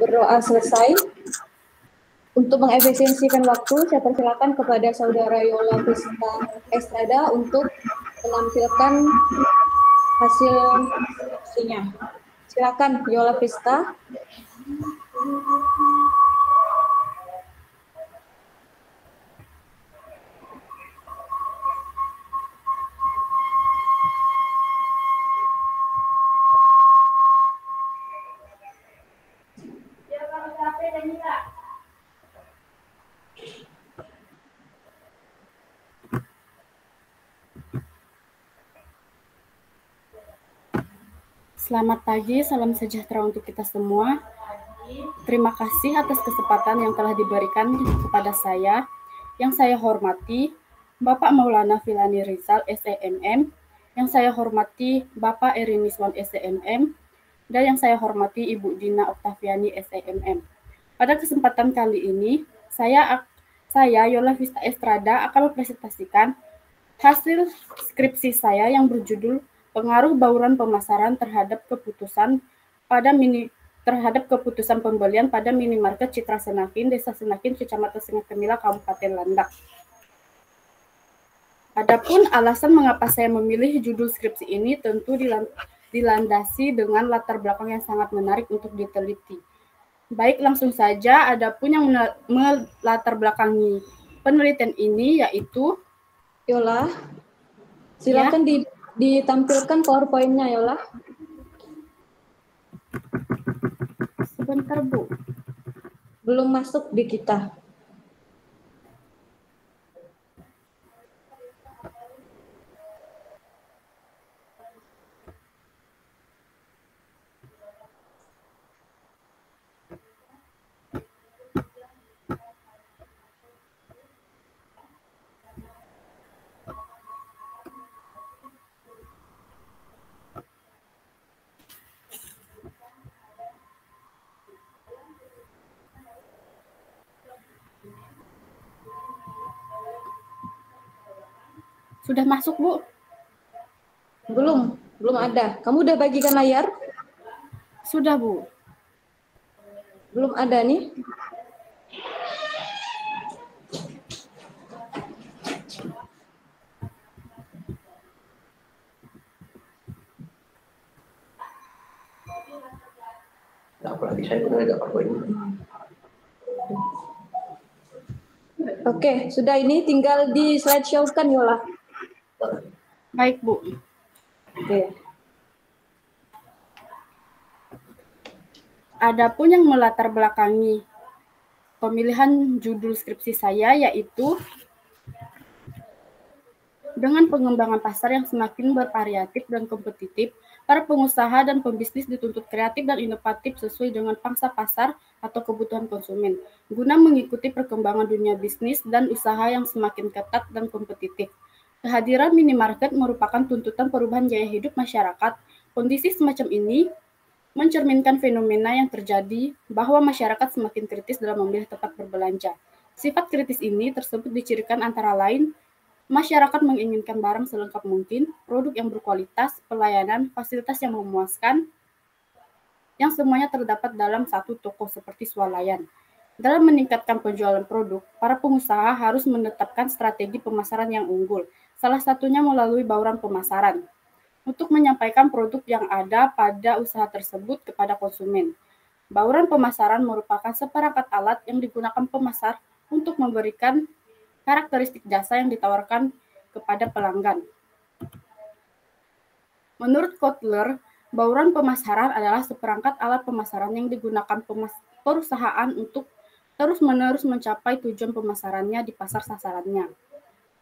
berdoa selesai. Untuk mengefisiensikan waktu, saya persilakan kepada Saudara Yola Vista Estrada untuk menampilkan hasil skripsinya. Silakan Yola Vista. Selamat pagi, salam sejahtera untuk kita semua. Terima kasih atas kesempatan yang telah diberikan kepada saya. Yang saya hormati Bapak Maulana Filani Rizal, SEMM. Yang saya hormati Bapak Erin Miswan, SEMM. Dan yang saya hormati Ibu Dina Oktaviani, SEMM. Pada kesempatan kali ini, saya Yola Vista Estrada akan mempresentasikan hasil skripsi saya yang berjudul Pengaruh Bauran Pemasaran terhadap keputusan pembelian pada minimarket Citra Senakin, Desa Senakin, Kecamatan Sungai Kemila, Kabupaten Landak. Adapun alasan mengapa saya memilih judul skripsi ini tentu dilandasi dengan latar belakang yang sangat menarik untuk diteliti. Baik, langsung saja. Adapun yang melatar belakangi penelitian ini yaitu Yola, silakan ya. Ditampilkan PowerPoint-nya, Yola. Sebentar, Bu. Belum masuk di kita. Sudah masuk, Bu? Belum ada. Kamu udah bagikan layar? Sudah, Bu. Belum ada nih. Apalagi saya pun agak PowerPoint. Oke, sudah, ini tinggal di slideshow kan, Yola? Baik, Bu. Oke. Adapun yang melatar belakangi pemilihan judul skripsi saya yaitu dengan pengembangan pasar yang semakin bervariatif dan kompetitif, para pengusaha dan pembisnis dituntut kreatif dan inovatif sesuai dengan pangsa pasar atau kebutuhan konsumen, guna mengikuti perkembangan dunia bisnis dan usaha yang semakin ketat dan kompetitif. Kehadiran minimarket merupakan tuntutan perubahan gaya hidup masyarakat. Kondisi semacam ini mencerminkan fenomena yang terjadi bahwa masyarakat semakin kritis dalam memilih tempat berbelanja. Sifat kritis ini tersebut dicirikan antara lain masyarakat menginginkan barang selengkap mungkin, produk yang berkualitas, pelayanan, fasilitas yang memuaskan, yang semuanya terdapat dalam satu toko seperti swalayan. Dalam meningkatkan penjualan produk, para pengusaha harus menetapkan strategi pemasaran yang unggul, salah satunya melalui bauran pemasaran, untuk menyampaikan produk yang ada pada usaha tersebut kepada konsumen. Bauran pemasaran merupakan seperangkat alat yang digunakan pemasar untuk memberikan karakteristik jasa yang ditawarkan kepada pelanggan. Menurut Kotler, bauran pemasaran adalah seperangkat alat pemasaran yang digunakan perusahaan untuk terus-menerus mencapai tujuan pemasarannya di pasar sasarannya.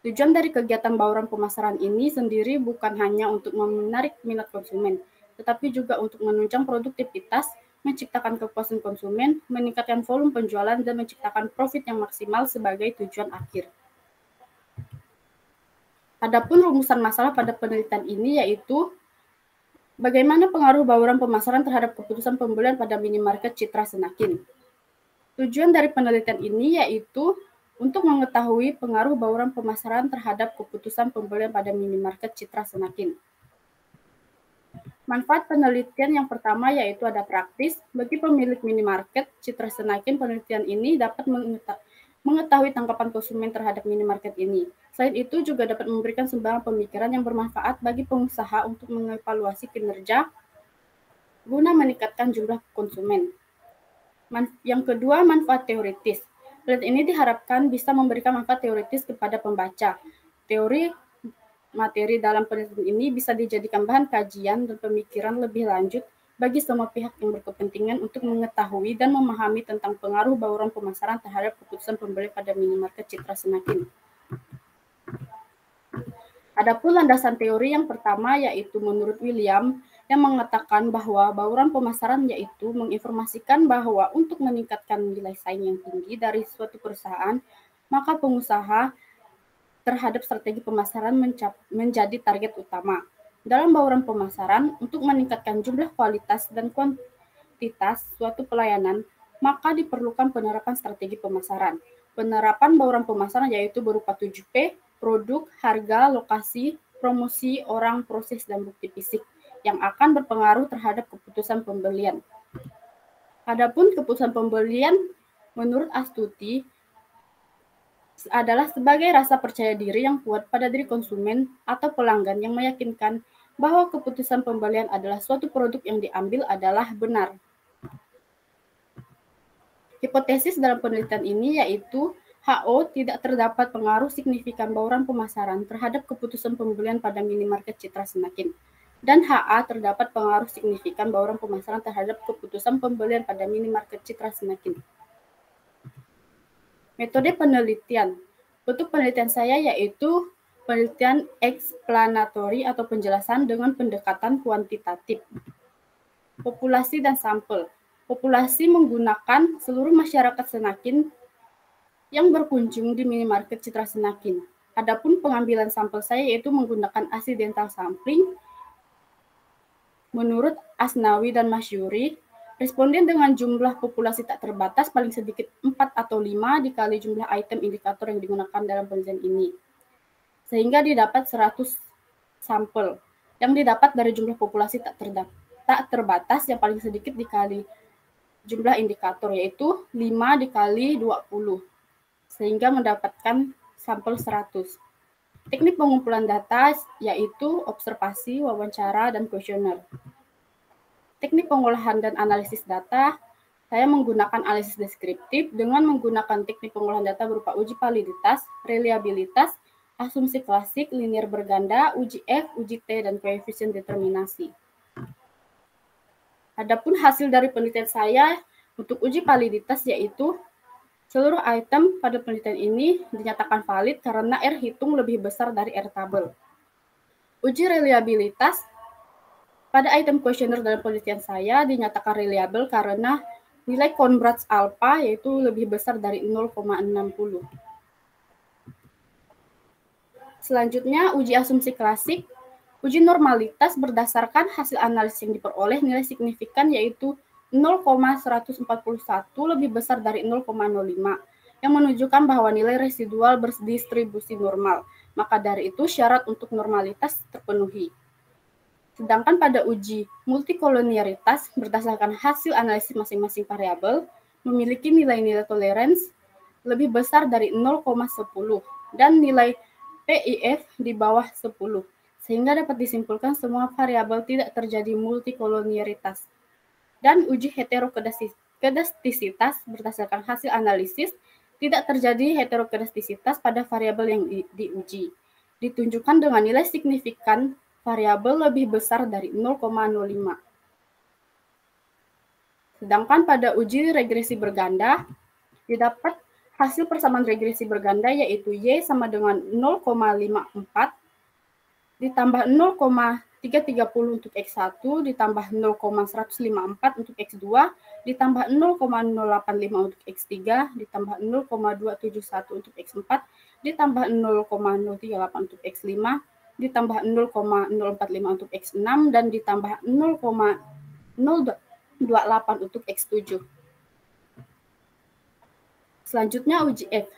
Tujuan dari kegiatan bauran pemasaran ini sendiri bukan hanya untuk menarik minat konsumen, tetapi juga untuk menunjang produktivitas, menciptakan kepuasan konsumen, meningkatkan volume penjualan, dan menciptakan profit yang maksimal sebagai tujuan akhir. Adapun rumusan masalah pada penelitian ini yaitu bagaimana pengaruh bauran pemasaran terhadap keputusan pembelian pada minimarket Citra Senakin. Tujuan dari penelitian ini yaitu untuk mengetahui pengaruh bauran pemasaran terhadap keputusan pembelian pada minimarket Citra Senakin. Manfaat penelitian yang pertama yaitu ada praktis. Bagi pemilik minimarket, Citra Senakin penelitian ini dapat mengetahui tanggapan konsumen terhadap minimarket ini. Selain itu juga dapat memberikan sumbangan pemikiran yang bermanfaat bagi pengusaha untuk mengevaluasi kinerja guna meningkatkan jumlah konsumen. Yang kedua, manfaat teoritis. Penelitian ini diharapkan bisa memberikan manfaat teoritis kepada pembaca. Teori materi dalam penelitian ini bisa dijadikan bahan kajian dan pemikiran lebih lanjut bagi semua pihak yang berkepentingan untuk mengetahui dan memahami tentang pengaruh bauran pemasaran terhadap keputusan pembeli pada minimarket Citra Senakin. Adapun landasan teori yang pertama yaitu menurut William yang mengatakan bahwa bauran pemasaran yaitu menginformasikan bahwa untuk meningkatkan nilai saing yang tinggi dari suatu perusahaan, maka pengusaha terhadap strategi pemasaran menjadi target utama. Dalam bauran pemasaran, untuk meningkatkan jumlah kualitas dan kuantitas suatu pelayanan, maka diperlukan penerapan strategi pemasaran. Penerapan bauran pemasaran yaitu berupa 7P, produk, harga, lokasi, promosi, orang, proses, dan bukti fisik yang akan berpengaruh terhadap keputusan pembelian. Adapun keputusan pembelian menurut Astuti adalah sebagai rasa percaya diri yang kuat pada diri konsumen atau pelanggan yang meyakinkan bahwa keputusan pembelian adalah suatu produk yang diambil adalah benar. Hipotesis dalam penelitian ini yaitu HO tidak terdapat pengaruh signifikan bauran pemasaran terhadap keputusan pembelian pada minimarket Citra Senakin. Dan HA terdapat pengaruh signifikan bauran pemasaran terhadap keputusan pembelian pada minimarket Citra Senakin. Metode penelitian. Bentuk penelitian saya yaitu penelitian eksplanatori atau penjelasan dengan pendekatan kuantitatif. Populasi dan sampel. Populasi menggunakan seluruh masyarakat Senakin yang berkunjung di minimarket Citra Senakin. Adapun pengambilan sampel saya yaitu menggunakan accidental sampling. Menurut Asnawi dan Masyuri, responden dengan jumlah populasi tak terbatas paling sedikit 4 atau 5 dikali jumlah item indikator yang digunakan dalam penelitian ini. Sehingga didapat 100 sampel yang didapat dari jumlah populasi tak terbatas yang paling sedikit dikali jumlah indikator yaitu 5 dikali 20 sehingga mendapatkan sampel 100. Teknik pengumpulan data yaitu observasi, wawancara, dan kuesioner. Teknik pengolahan dan analisis data, saya menggunakan analisis deskriptif dengan menggunakan teknik pengolahan data berupa uji validitas, reliabilitas, asumsi klasik, linear berganda, uji F, uji T, dan koefisien determinasi. Adapun hasil dari penelitian saya untuk uji validitas yaitu seluruh item pada penelitian ini dinyatakan valid karena R hitung lebih besar dari R tabel. Uji reliabilitas pada item kuesioner dalam penelitian saya dinyatakan reliable karena nilai Conrad alpha yaitu lebih besar dari 0,60. Selanjutnya, uji asumsi klasik. Uji normalitas berdasarkan hasil analisis yang diperoleh nilai signifikan yaitu 0,141 lebih besar dari 0,05 yang menunjukkan bahwa nilai residual berdistribusi normal. Maka dari itu syarat untuk normalitas terpenuhi. Sedangkan pada uji multikolonialitas berdasarkan hasil analisis masing-masing variabel memiliki nilai-nilai toleransi lebih besar dari 0,10 dan nilai PIF di bawah 10, sehingga dapat disimpulkan semua variabel tidak terjadi multikolonialitas. Dan uji heterokedastisitas berdasarkan hasil analisis tidak terjadi heterokedastisitas pada variabel yang diuji. Ditunjukkan dengan nilai signifikan variabel lebih besar dari 0,05. Sedangkan pada uji regresi berganda didapat hasil persamaan regresi berganda yaitu Y sama dengan 0,54 ditambah 0,330 untuk X1 ditambah 0,154 untuk X2 ditambah 0,085 untuk X3 ditambah 0,271 untuk X4 ditambah 0,038 untuk X5 ditambah 0,045 untuk X6 dan ditambah 0,028 untuk X7. Selanjutnya uji F.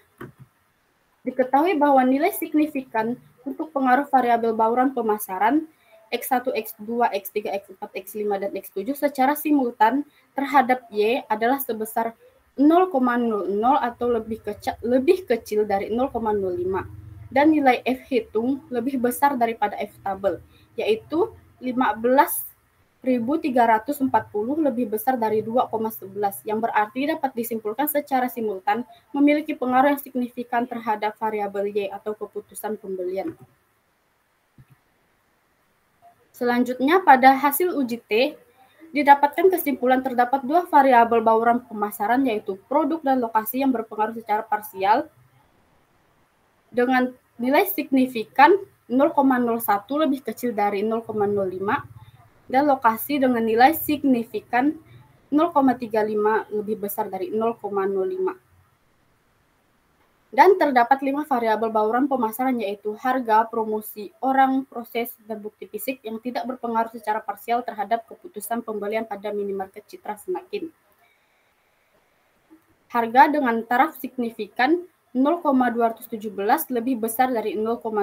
Diketahui bahwa nilai signifikan untuk pengaruh variabel bauran pemasaran X1, X2, X3, X4, X5, dan X7 secara simultan terhadap Y adalah sebesar 0,00 atau lebih kecil dari 0,05 dan nilai F hitung lebih besar daripada F tabel, yaitu 15.340 lebih besar dari 2,11, yang berarti dapat disimpulkan secara simultan memiliki pengaruh yang signifikan terhadap variabel Y atau keputusan pembelian. Selanjutnya, pada hasil uji T, didapatkan kesimpulan terdapat dua variabel bauran pemasaran, yaitu produk dan lokasi yang berpengaruh secara parsial dengan nilai signifikan 0,01 lebih kecil dari 0,05 dan lokasi dengan nilai signifikan 0,35 lebih besar dari 0,05. Dan terdapat 5 variabel bauran pemasaran, yaitu harga, promosi, orang, proses, dan bukti fisik yang tidak berpengaruh secara parsial terhadap keputusan pembelian pada minimarket Citra Senakin. Harga dengan taraf signifikan 0,217 lebih besar dari 0,05.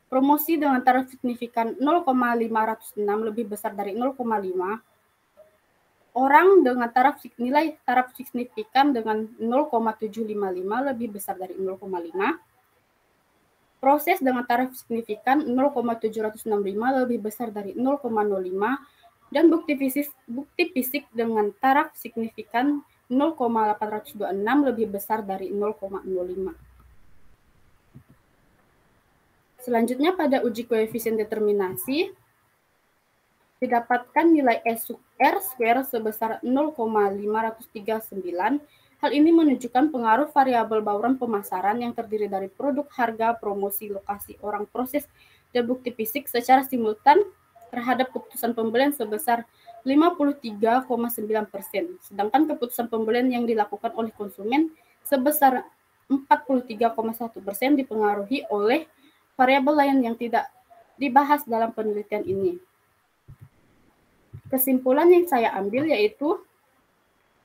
Promosi dengan taraf signifikan 0,506 lebih besar dari 0,5. Orang dengan nilai taraf signifikan dengan 0,755 lebih besar dari 0,5. Proses dengan taraf signifikan 0,765 lebih besar dari 0,05 dan bukti fisik dengan taraf signifikan 0,826 lebih besar dari 0,05. Selanjutnya, pada uji koefisien determinasi didapatkan nilai R square sebesar 0,539. Hal ini menunjukkan pengaruh variabel bauran pemasaran yang terdiri dari produk, harga, promosi, lokasi, orang, proses, dan bukti fisik secara simultan terhadap keputusan pembelian sebesar 53,9%. Sedangkan keputusan pembelian yang dilakukan oleh konsumen sebesar 43,1% dipengaruhi oleh variabel lain yang tidak dibahas dalam penelitian ini. Kesimpulan yang saya ambil yaitu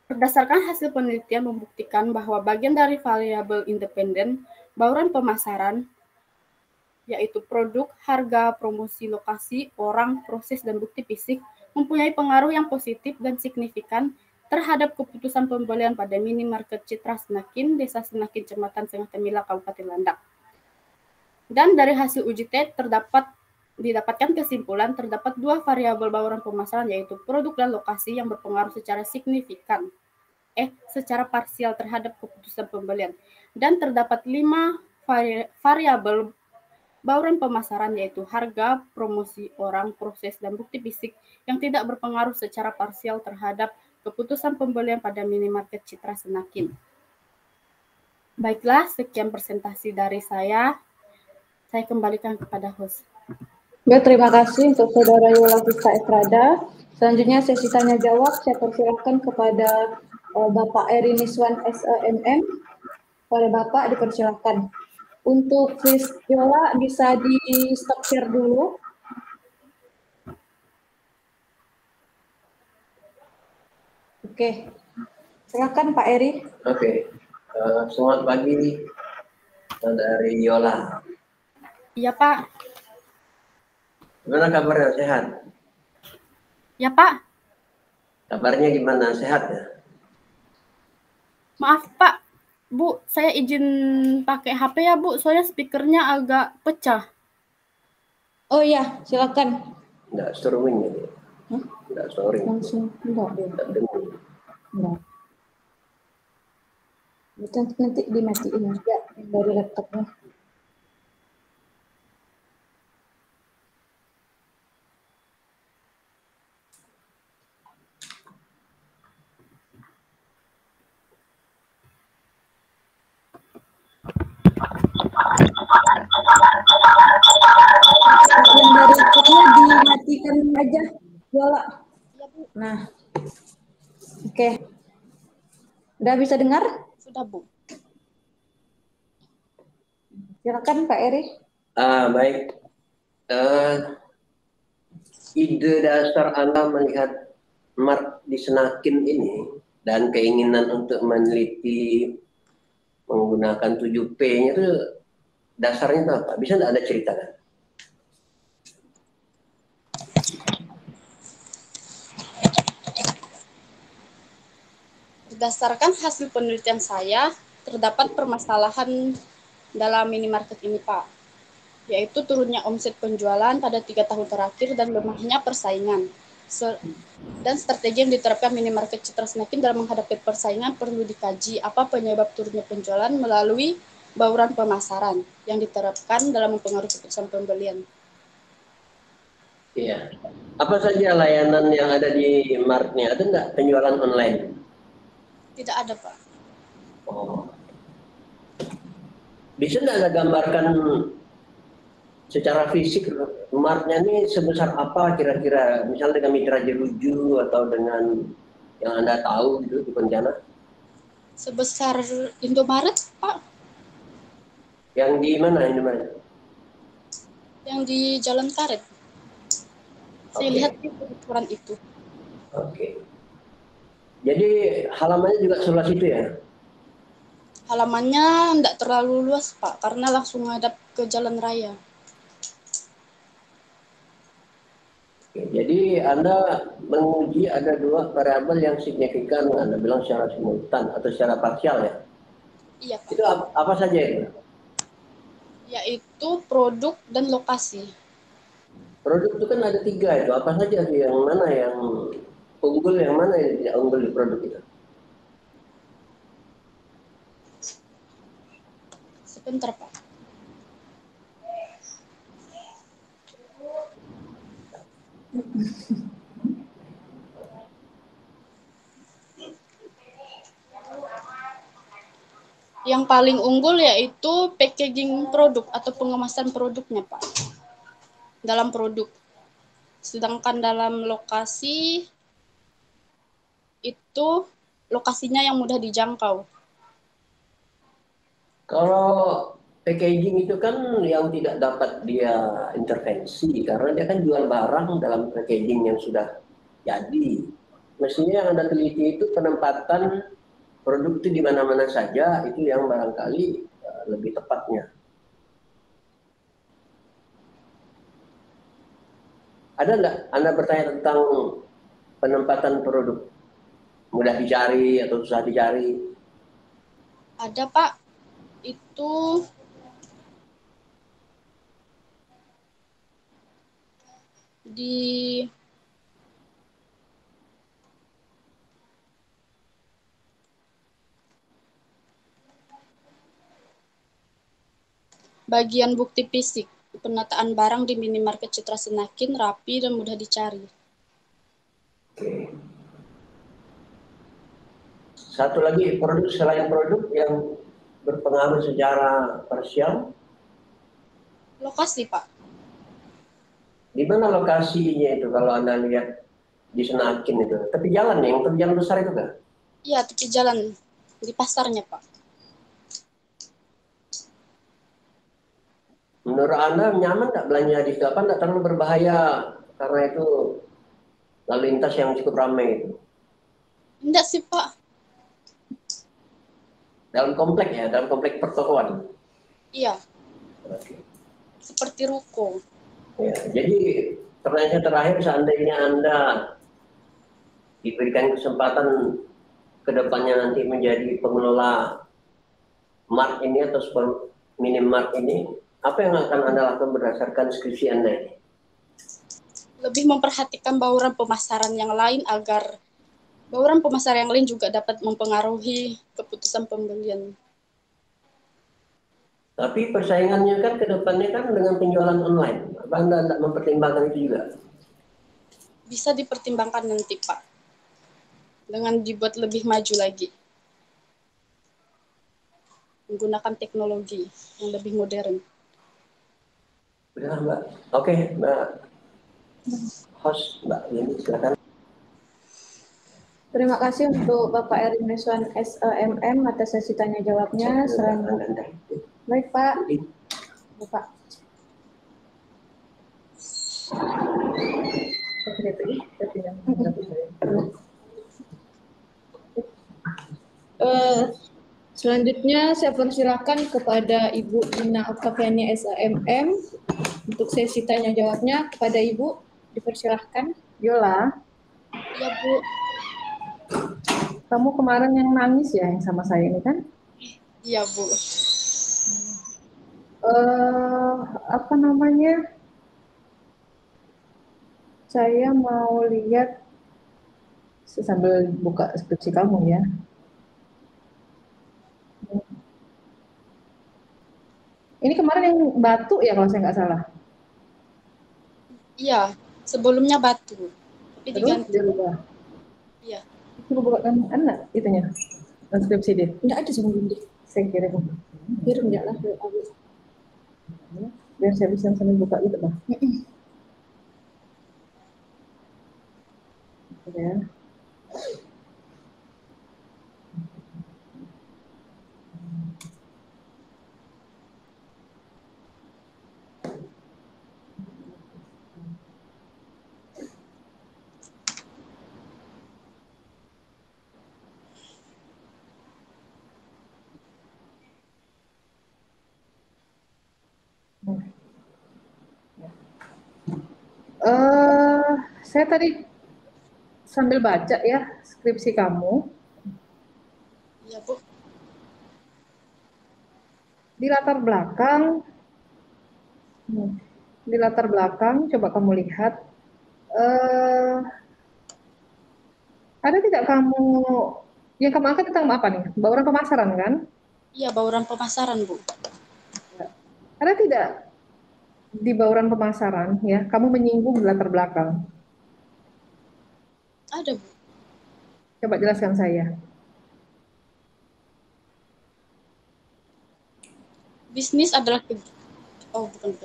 berdasarkan hasil penelitian membuktikan bahwa bagian dari variabel independen bauran pemasaran, yaitu produk, harga, promosi, lokasi, orang, proses, dan bukti fisik, mempunyai pengaruh yang positif dan signifikan terhadap keputusan pembelian pada minimarket Citra Senakin, Desa Senakin, Kecamatan Sengah Temila, Kabupaten Landak. Dan dari hasil uji T didapatkan kesimpulan terdapat dua variabel bauran pemasaran, yaitu produk dan lokasi yang berpengaruh secara secara parsial terhadap keputusan pembelian. Dan terdapat 5 variabel bauran pemasaran, yaitu harga, promosi, orang, proses, dan bukti fisik yang tidak berpengaruh secara parsial terhadap keputusan pembelian pada minimarket Citra Senakin. Baiklah, sekian presentasi dari saya. Saya kembalikan kepada host. Baik, terima kasih untuk Saudara Yola Vista Estrada. Selanjutnya sesi tanya jawab, saya persilakan kepada Bapak Eri Niswan SEMM. Oleh Bapak dipersilakan. Untuk Chris Yola bisa di stop share dulu. Oke, silakan Pak Eri. Oke, selamat pagi dari Yola. Iya Pak. Gimana kabarnya, sehat? Ya Pak. Kabarnya gimana, sehat ya? Maaf Pak, Bu, saya izin pakai HP ya Bu, soalnya speakernya agak pecah. Oh iya, silakan. Enggak streaming ini. Enggak streaming. Langsung enggak. Enggak. Nanti dimatiin aja dari laptopnya. Yang dari laptopnya dimatikan aja, Yola. Nah, oke. Udah bisa dengar? Sudah Bu. Silakan Pak Eri. Baik. Ide dasar Anda melihat Mark di Senakin ini dan keinginan untuk meneliti menggunakan 7P-nya itu dasarnya itu apa? Bisa nggak Anda ceritakan? Berdasarkan hasil penelitian saya, terdapat permasalahan dalam minimarket ini, Pak, yaitu turunnya omset penjualan pada 3 tahun terakhir dan lemahnya persaingan. Dan strategi yang diterapkan minimarket Citra Senakin dalam menghadapi persaingan perlu dikaji apa penyebab turunnya penjualan melalui bauran pemasaran yang diterapkan dalam mempengaruhi keputusan pembelian. Iya. Apa saja layanan yang ada di Martnya? Ada nggak penjualan online? Tidak ada, Pak. Oh. Bisa nggak Anda gambarkan secara fisik Martnya ini sebesar apa kira-kira? Misalnya dengan mitra jeruju atau dengan yang Anda tahu gitu di Pontianak? Sebesar Indomaret, Pak. Yang di mana Indomaret? Yang di Jalan Karet. Saya lihat di ukuran itu. Oke. Jadi halamannya juga seluas itu ya? Halamannya tidak terlalu luas, Pak, karena langsung menghadap ke jalan raya. Oke, jadi Anda menguji ada dua variabel yang signifikan, Anda bilang secara simultan atau secara parsial ya? Iya, Pak. Itu apa saja itu? Yaitu produk dan lokasi. Produk itu kan ada 3 itu, apa saja sih yang mana yang unggul, yang mana yang tidak unggul di produk itu? Sebentar, Pak. Yang paling unggul yaitu packaging produk atau pengemasan produknya, Pak. Dalam produk. Sedangkan dalam lokasi itu lokasinya yang mudah dijangkau. Kalau packaging itu kan yang tidak dapat dia intervensi karena dia kan jual barang dalam packaging yang sudah jadi. Mestinya yang Anda teliti itu penempatan produk itu di mana-mana saja, itu yang barangkali lebih tepatnya. Ada nggak Anda bertanya tentang penempatan produk? Mudah dicari atau susah dicari? Ada, Pak. Itu di bagian bukti fisik. Penataan barang di minimarket Citra Senakin rapi dan mudah dicari. Oke. Satu lagi produk selain produk yang berpengaruh secara parsial. Lokasi, Pak. Di mana lokasinya itu kalau Anda lihat di Senakin itu? Tepi jalan yang tepi jalan besar itu kan? Iya, tepi jalan di pasarnya, Pak. Menurut Anda nyaman nggak belanja di situ? Apa nggak terlalu berbahaya karena itu lalu lintas yang cukup ramai itu? Enggak sih, Pak. Dalam komplek ya, dalam komplek pertokoan? Iya. Oke. Seperti ruko. Ya, jadi pertanyaan terakhir, seandainya Anda diberikan kesempatan ke depannya nanti menjadi pengelola mart ini atau minimart ini, apa yang akan Anda lakukan berdasarkan skripsi Anda ini? Lebih memperhatikan bauran pemasaran yang lain agar bauran pemasaran yang lain juga dapat mempengaruhi keputusan pembelian. Tapi persaingannya kan ke depannya kan dengan penjualan online. Apa Anda tidak mempertimbangkan itu juga? Bisa dipertimbangkan nanti, Pak. Dengan dibuat lebih maju lagi. Menggunakan teknologi yang lebih modern. Udah Mbak. Oke, Mbak. Host, Mbak Yeni, silakan. Terima kasih untuk Bapak Erin Neswan SEMM atas sesi tanya jawabnya. Selanjutnya, baik Pak. Bapak. Selanjutnya saya persilakan kepada Ibu Ina Oktaviani SEMM untuk sesi tanya jawabnya. Kepada Ibu dipersilahkan. Yola. Ya, Bu. Kamu kemarin yang nangis ya yang sama saya ini kan? Iya, Bu. Apa namanya? Saya mau lihat sambil buka skripsi kamu ya. Ini kemarin yang batu ya kalau saya nggak salah. Iya, sebelumnya batu. Tapi Terus diganti. dia rubah. Iya. Coba buka kan anak itunya. Transkripsi dia. Enggak ada sebelum deh. Saya kira Biar enggak lah. biar saya bisa sambil buka gitu bang. Ya. Saya tadi sambil baca ya skripsi kamu. Iya, Bu. Di latar belakang, coba kamu lihat. Ada tidak kamu yang kamu angkat tentang apa nih? Bauran pemasaran kan? Iya, bauran pemasaran, Bu. Ada tidak di bauran pemasaran ya? Kamu menyinggung di latar belakang. Ada, Bu. Coba jelaskan saya. Bisnis adalah bukan.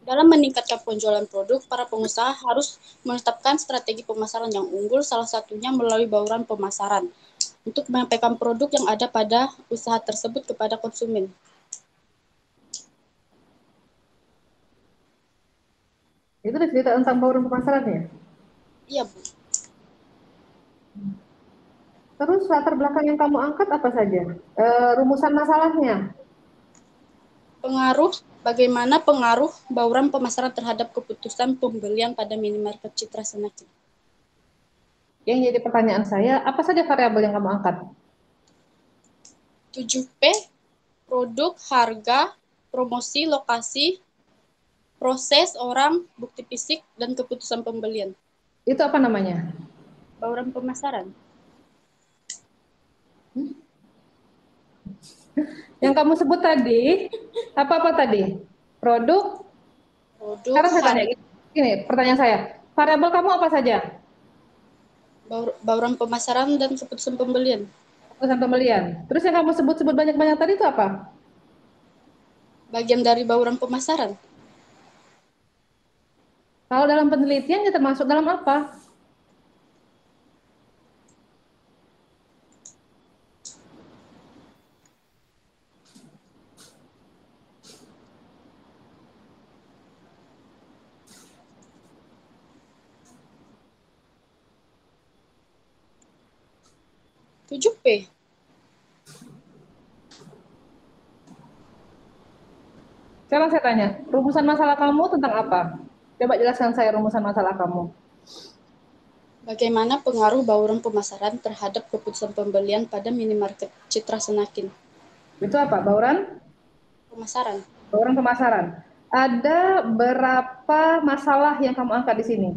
Dalam meningkatkan penjualan produk, para pengusaha harus menetapkan strategi pemasaran yang unggul, salah satunya melalui bauran pemasaran, untuk menyampaikan produk yang ada pada usaha tersebut kepada konsumen. Itu ada cerita tentang bauran pemasaran ya? Iya, Bu. Terus latar belakang yang kamu angkat apa saja? Rumusan masalahnya? Bagaimana pengaruh bauran pemasaran terhadap keputusan pembelian pada minimarket Citra Senaki? Yang jadi pertanyaan saya, apa saja variabel yang kamu angkat? 7P, produk, harga, promosi, lokasi, proses, orang, bukti fisik, dan keputusan pembelian. Itu apa namanya? Bauran pemasaran. Yang kamu sebut tadi, apa-apa tadi? Produk? Sekarang saya tanya, ini pertanyaan saya. Variabel kamu apa saja? Bauran pemasaran dan keputusan pembelian. Keputusan pembelian. Terus yang kamu sebut-sebut banyak-banyak tadi itu apa? Bagian dari bauran pemasaran. Kalau dalam penelitiannya termasuk dalam apa? Tujuh P. Sekarang saya tanya, rumusan masalah kamu tentang apa? Coba jelaskan saya rumusan masalah kamu. Bagaimana pengaruh bauran pemasaran terhadap keputusan pembelian pada minimarket Citra Senakin? Itu apa? Bauran? Pemasaran. Bauran pemasaran. Ada berapa masalah yang kamu angkat di sini?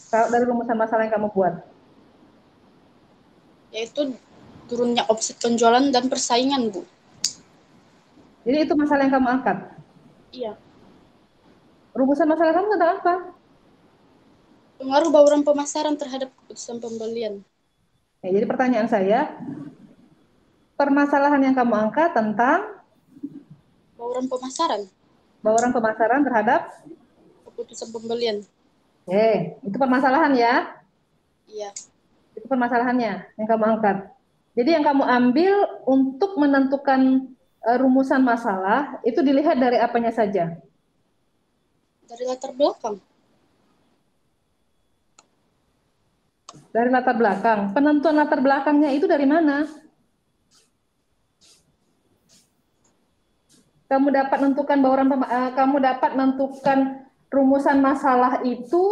Kalau dari rumusan masalah yang kamu buat? Yaitu turunnya omset penjualan dan persaingan, Bu. Jadi itu masalah yang kamu angkat? Iya. Rumusan masalah kamu tentang apa? Pengaruh bauran pemasaran terhadap keputusan pembelian. Ya, jadi pertanyaan saya, permasalahan yang kamu angkat tentang Bauran pemasaran. bauran pemasaran terhadap Keputusan pembelian. Itu permasalahan ya? Iya. Itu permasalahannya yang kamu angkat. Jadi yang kamu ambil untuk menentukan rumusan masalah itu dilihat dari apanya saja? Dari latar belakang. Dari latar belakang. Penentuan latar belakangnya itu dari mana? Kamu dapat menentukan rumusan masalah itu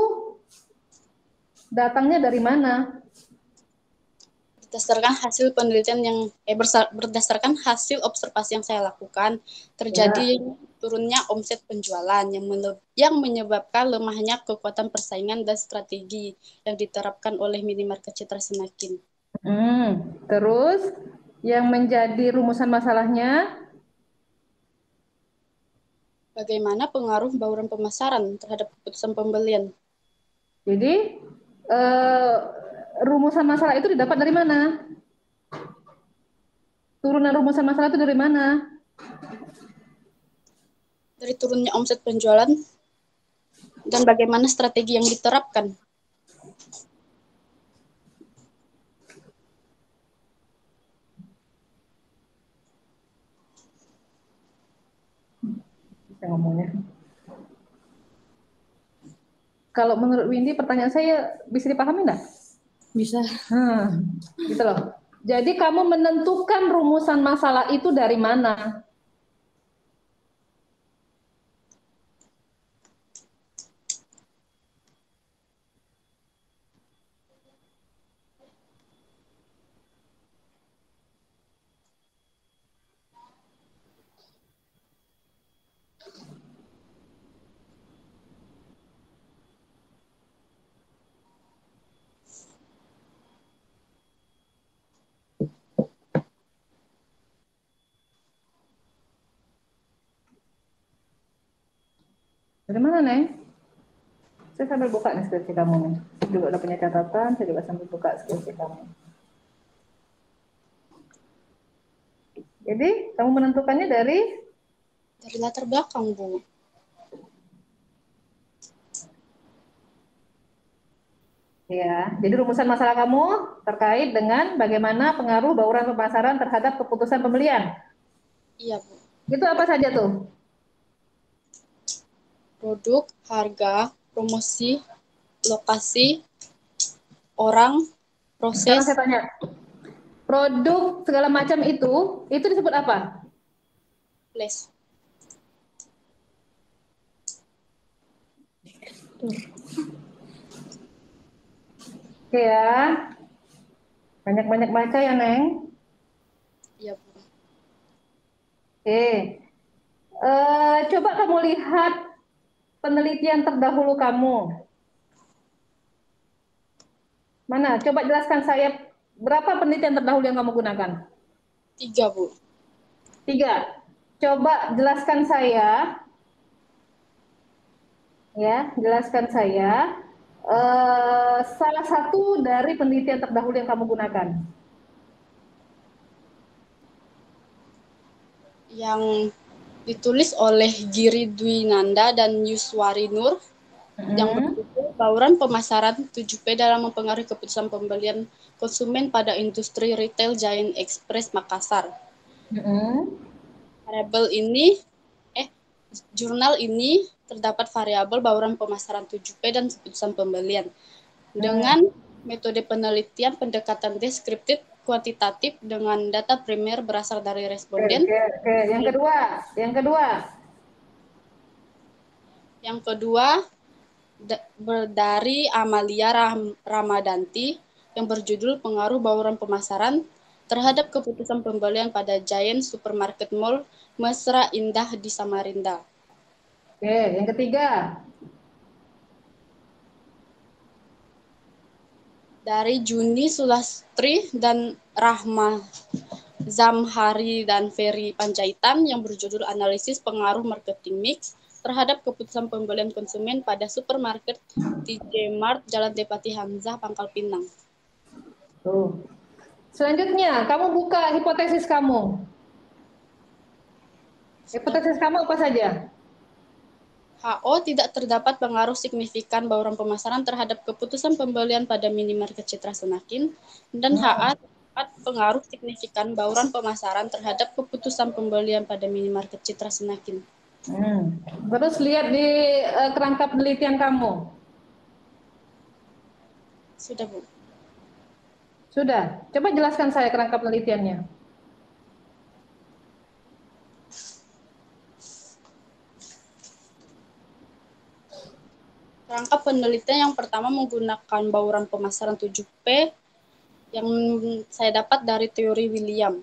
datangnya dari mana? Berdasarkan hasil penelitian berdasarkan hasil observasi yang saya lakukan, terjadi turunnya omset penjualan yang menyebabkan lemahnya kekuatan persaingan dan strategi yang diterapkan oleh minimarket Citra Senakin. Terus yang menjadi rumusan masalahnya? Bagaimana pengaruh bauran pemasaran terhadap keputusan pembelian? Jadi rumusan masalah itu didapat dari mana? Turunan rumusan masalah itu dari mana? Dari turunnya omset penjualan dan bagaimana strategi yang diterapkan. Bisa ngomongnya. Kalau menurut Windy, pertanyaan saya bisa dipahami nggak? Bisa. Gitu loh. Jadi kamu menentukan rumusan masalah itu dari mana? Dari mana, Neng? Saya sambil buka nih skripsi kamu nih. Saya juga udah punya catatan, saya juga sambil buka skripsi kamu. Jadi, kamu menentukannya dari latar belakang, Bu. Ya, jadi rumusan masalah kamu terkait dengan bagaimana pengaruh bauran pemasaran terhadap keputusan pembelian. Iya, Bu. Itu apa saja tuh? Produk, harga, promosi, lokasi, orang, Sekarang proses. saya tanya, produk segala macam itu disebut apa? Flash. Oke ya, banyak-banyak baca ya, Neng. Iya, Bu. Oke, coba kamu lihat penelitian terdahulu kamu. Mana? Coba jelaskan saya berapa penelitian terdahulu yang kamu gunakan? 3, Bu. 3. Coba jelaskan saya, ya, jelaskan saya salah satu dari penelitian terdahulu yang kamu gunakan. Yang ditulis oleh Giri Dwinanda dan Yuswari Nur yang berjudul Bauran Pemasaran 7P dalam mempengaruhi keputusan pembelian konsumen pada industri retail Giant Express Makassar. Variabel ini, jurnal ini terdapat variabel bauran pemasaran 7P dan keputusan pembelian dengan metode penelitian pendekatan deskriptif kuantitatif dengan data primer berasal dari responden. Oke. Yang kedua dari Amalia Ramadanti yang berjudul Pengaruh Bauran Pemasaran terhadap Keputusan Pembelian pada Giant Supermarket Mall Mesra Indah di Samarinda. Oke, yang ketiga. Dari Juni Sulastri dan Rahma Zamhari dan Ferry Panjaitan yang berjudul Analisis Pengaruh Marketing Mix terhadap keputusan pembelian konsumen pada supermarket TJ Mart Jalan Depati Hamzah, Pangkal Pinang. Tuh. Selanjutnya, kamu buka hipotesis kamu. Hipotesis kamu apa saja? HO tidak terdapat pengaruh signifikan bauran pemasaran terhadap keputusan pembelian pada minimarket Citra Senakin, dan HA terdapat pengaruh signifikan bauran pemasaran terhadap keputusan pembelian pada minimarket Citra Senakin. Terus lihat di kerangka penelitian kamu. Sudah, Bu. Sudah. Coba jelaskan saya kerangka penelitiannya. Rangka penelitian yang pertama menggunakan bauran pemasaran 7P yang saya dapat dari teori William.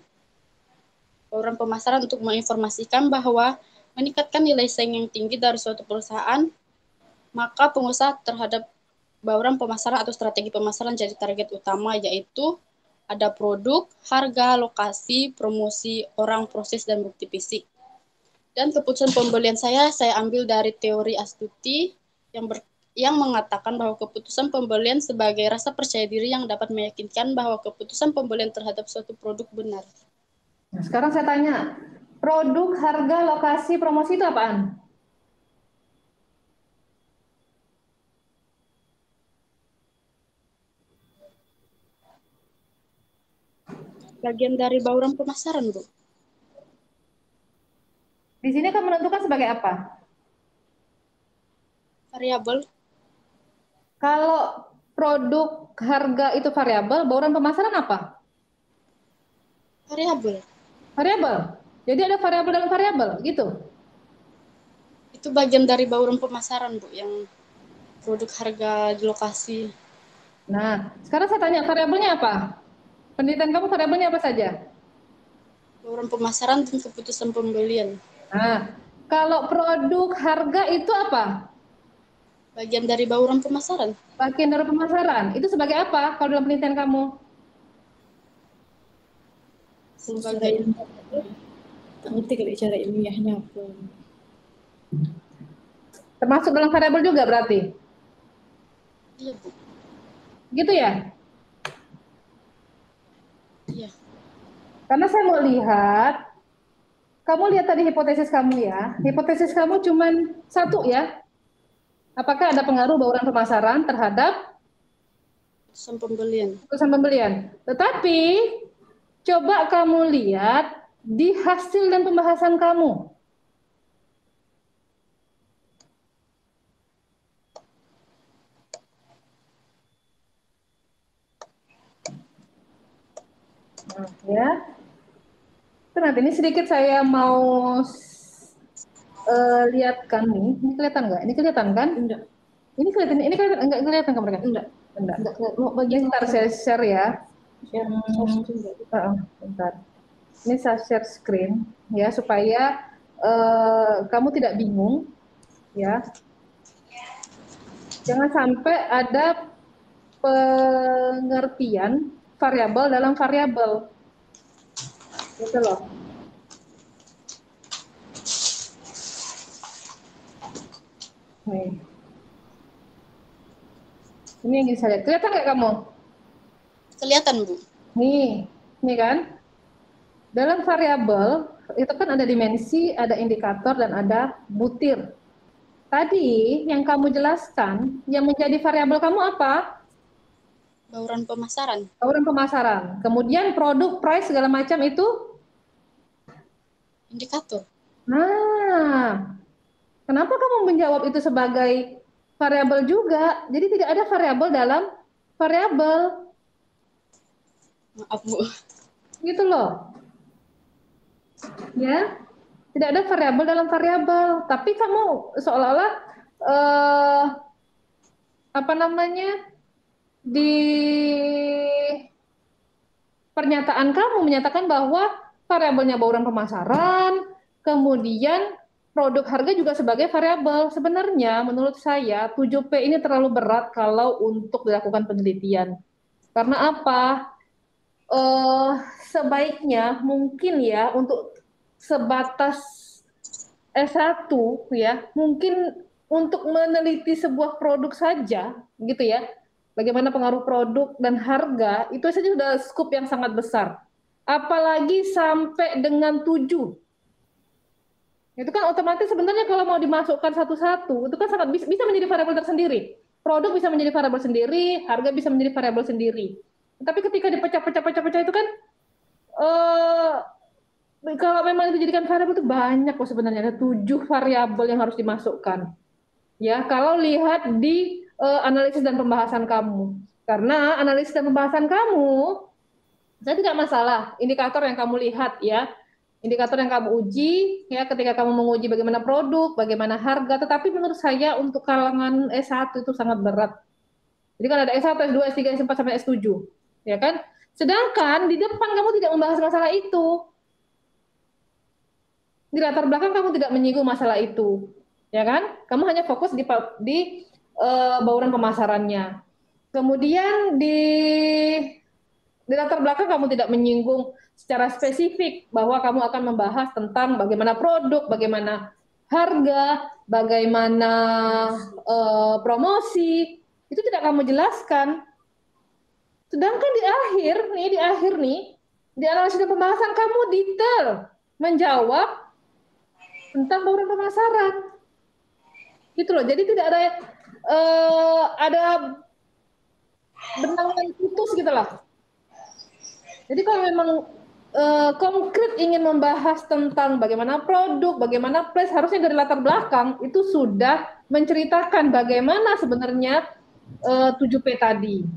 Bauran pemasaran untuk menginformasikan bahwa meningkatkan nilai saing yang tinggi dari suatu perusahaan, maka pengusaha terhadap bauran pemasaran atau strategi pemasaran jadi target utama, yaitu ada produk, harga, lokasi, promosi, orang, proses, dan bukti fisik. Dan keputusan pembelian saya ambil dari teori Astuti yang mengatakan bahwa keputusan pembelian sebagai rasa percaya diri yang dapat meyakinkan bahwa keputusan pembelian terhadap suatu produk benar. Nah, sekarang saya tanya, produk, harga, lokasi, promosi itu apaan? Bagian dari bauran pemasaran, Bu. Di sini kan menentukan sebagai apa? Variabel. Kalau produk, harga itu variabel, bauran pemasaran apa? Variabel. Variabel. Jadi ada variabel dan variabel, gitu. Itu bagian dari bauran pemasaran, Bu, yang produk, harga, lokasi. Nah, sekarang saya tanya, variabelnya apa? Penelitian kamu variabelnya apa saja? Bauran pemasaran dan keputusan pembelian. Nah, kalau produk, harga itu apa? Bagian dari bauran pemasaran. Bagian dari pemasaran. Itu sebagai apa kalau dalam penelitian kamu? Sebagai Tak ngerti kali cara ilmiahnya apa. Termasuk dalam variabel juga berarti? iya, Bu. Gitu ya? Iya. Karena saya mau lihat, kamu lihat tadi hipotesis kamu ya. Hipotesis kamu cuma satu ya. Apakah ada pengaruh bauran pemasaran terhadap Keputusan pembelian. keputusan pembelian? Tetapi coba kamu lihat di hasil dan pembahasan kamu. Nah, ya. Nanti ini sedikit saya mau lihatkan nih. Ini kelihatan nggak? Ini kelihatan kan? Enggak. Ini kelihatan, nggak kelihatan ke mereka? Enggak. Enggak. Mau bagian Bentar saya share ya. Bentar. Ini saya share screen ya supaya kamu tidak bingung ya. Jangan sampai ada pengertian variabel dalam variabel. Gitu loh. Nih. Ini yang saya lihat. Kelihatan nggak kamu? Kelihatan, Bu. Nih kan? Dalam variabel itu kan ada dimensi, ada indikator, dan ada butir. Tadi yang kamu jelaskan, yang menjadi variabel kamu apa? Bauran pemasaran. Bauran pemasaran. Kemudian produk, price, segala macam itu? Indikator. Nah, kenapa kamu menjawab itu sebagai variabel juga? Jadi tidak ada variabel dalam variabel. Maaf, Bu. Gitu loh. Ya, tidak ada variabel dalam variabel. Tapi kamu seolah-olah apa namanya, di pernyataan kamu menyatakan bahwa variabelnya bauran pemasaran, kemudian produk harga juga sebagai variabel. Sebenarnya menurut saya 7P ini terlalu berat kalau untuk dilakukan penelitian. Karena apa? Sebaiknya mungkin ya untuk sebatas S1 ya, mungkin untuk meneliti sebuah produk saja gitu ya. Bagaimana pengaruh produk dan harga, itu saja sudah skup yang sangat besar. Apalagi sampai dengan 7. Itu kan otomatis sebenarnya kalau mau dimasukkan satu-satu, itu kan sangat bisa menjadi variabel tersendiri. Produk bisa menjadi variabel sendiri, harga bisa menjadi variabel sendiri. Tapi ketika dipecah-pecah itu kan kalau memang itu dijadikan variabel itu banyak kok sebenarnya, ada 7 variabel yang harus dimasukkan. Ya, kalau lihat di analisis dan pembahasan kamu. Karena analisis dan pembahasan kamu, saya tidak masalah indikator yang kamu lihat ya. indikator yang kamu uji ya ketika kamu menguji bagaimana produk, bagaimana harga, tetapi menurut saya untuk kalangan S1 itu sangat berat. Jadi kan ada S1, S2, S3, S4 sampai S7, ya kan? Sedangkan di depan kamu tidak membahas masalah itu. Di latar belakang kamu tidak menyinggung masalah itu, ya kan? Kamu hanya fokus di bauran pemasarannya. Kemudian di latar belakang kamu tidak menyinggung secara spesifik bahwa kamu akan membahas tentang bagaimana produk, bagaimana harga, bagaimana promosi, itu tidak kamu jelaskan. Sedangkan di akhir nih, di analisis dan pembahasan kamu detail menjawab tentang bauran pemasaran. Gitu loh. Jadi tidak ada benang yang putus gitu lah. Jadi kalau memang konkret ingin membahas tentang bagaimana produk, bagaimana price, harusnya dari latar belakang itu sudah menceritakan bagaimana sebenarnya 7P tadi.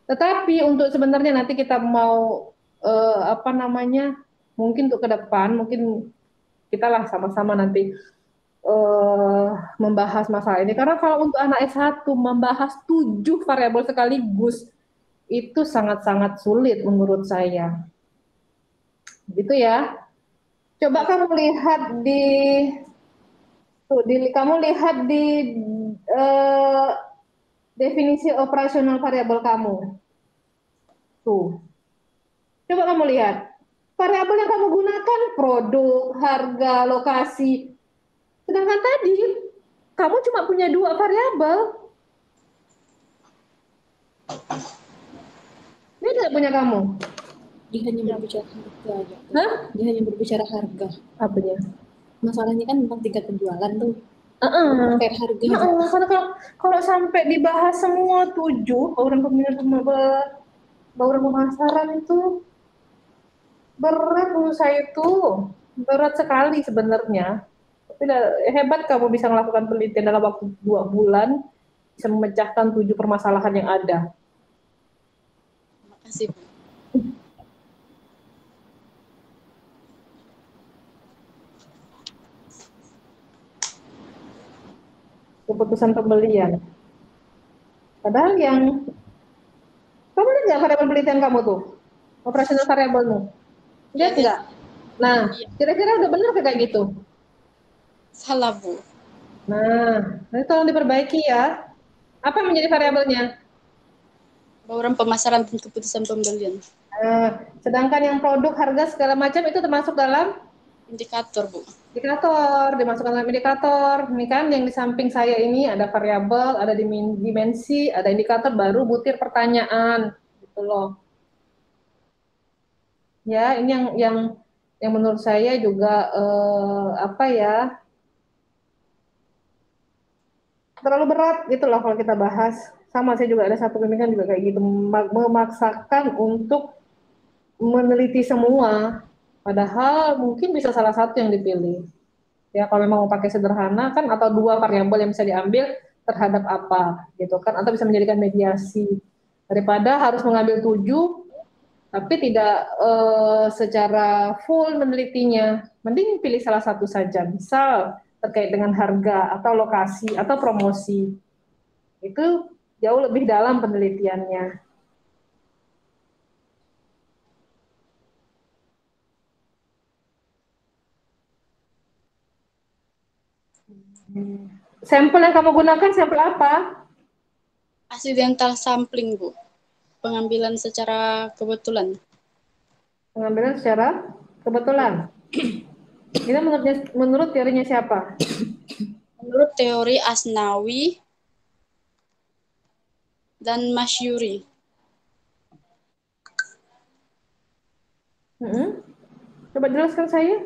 Tetapi untuk sebenarnya nanti kita mau mungkin untuk ke depan, mungkin kita lah sama-sama nanti membahas masalah ini. Karena kalau untuk anak S1 membahas 7 variabel sekaligus itu sangat-sangat sulit menurut saya. Gitu ya. Coba kamu lihat di definisi operasional variabel kamu. Tuh. Coba kamu lihat. Variabel yang kamu gunakan produk, harga, lokasi. Sedangkan tadi kamu cuma punya 2 variabel. Dia tidak punya kamu. Dia hanya berbicara harga aja. Hah? Dia hanya berbicara harga. Apanya? Masalahnya kan tentang tingkat penjualan tuh. Kayak harga. Karena kalau sampai dibahas semua 7 bauran pemasaran itu berat menurut saya itu. Berat sekali sebenarnya. Tapi hebat kamu bisa melakukan penelitian dalam waktu 2 bulan, bisa memecahkan 7 permasalahan yang ada. Terima kasih, Bu. Keputusan pembelian. Padahal kamu lihat nggak variabel penelitian kamu tuh? Operasional variabelmu. Lihat nggak? Nah, kira-kira udah benar kayak gitu? Salah, Bu. Nah, ini tolong diperbaiki ya. Apa yang menjadi variabelnya? Bauran pemasaran dan keputusan pembelian. Sedangkan yang produk, harga, segala macam itu termasuk dalam Indikator, Bu. indikator, dimasukkan dalam indikator. Ini kan yang di samping saya ini ada variabel, ada dimensi, ada indikator, baru butir pertanyaan, gitu loh. Ya, ini yang menurut saya juga terlalu berat gitu loh kalau kita bahas. Sama, saya juga ada satu pemikiran juga kayak gitu, memaksakan untuk meneliti semua, padahal mungkin bisa salah satu yang dipilih. Ya kalau memang mau pakai sederhana kan, atau 2 variabel yang bisa diambil terhadap apa gitu kan, atau bisa menjadikan mediasi daripada harus mengambil 7 tapi tidak secara full menelitinya. Mending pilih salah satu saja, misal terkait dengan harga atau lokasi atau promosi, itu jauh lebih dalam penelitiannya. Sampel yang kamu gunakan sampel apa? Accidental sampling, Bu. Pengambilan secara kebetulan. Pengambilan secara kebetulan. Ini menurut teorinya siapa? Menurut teori Asnawi dan Masyuri. Coba jelaskan saya.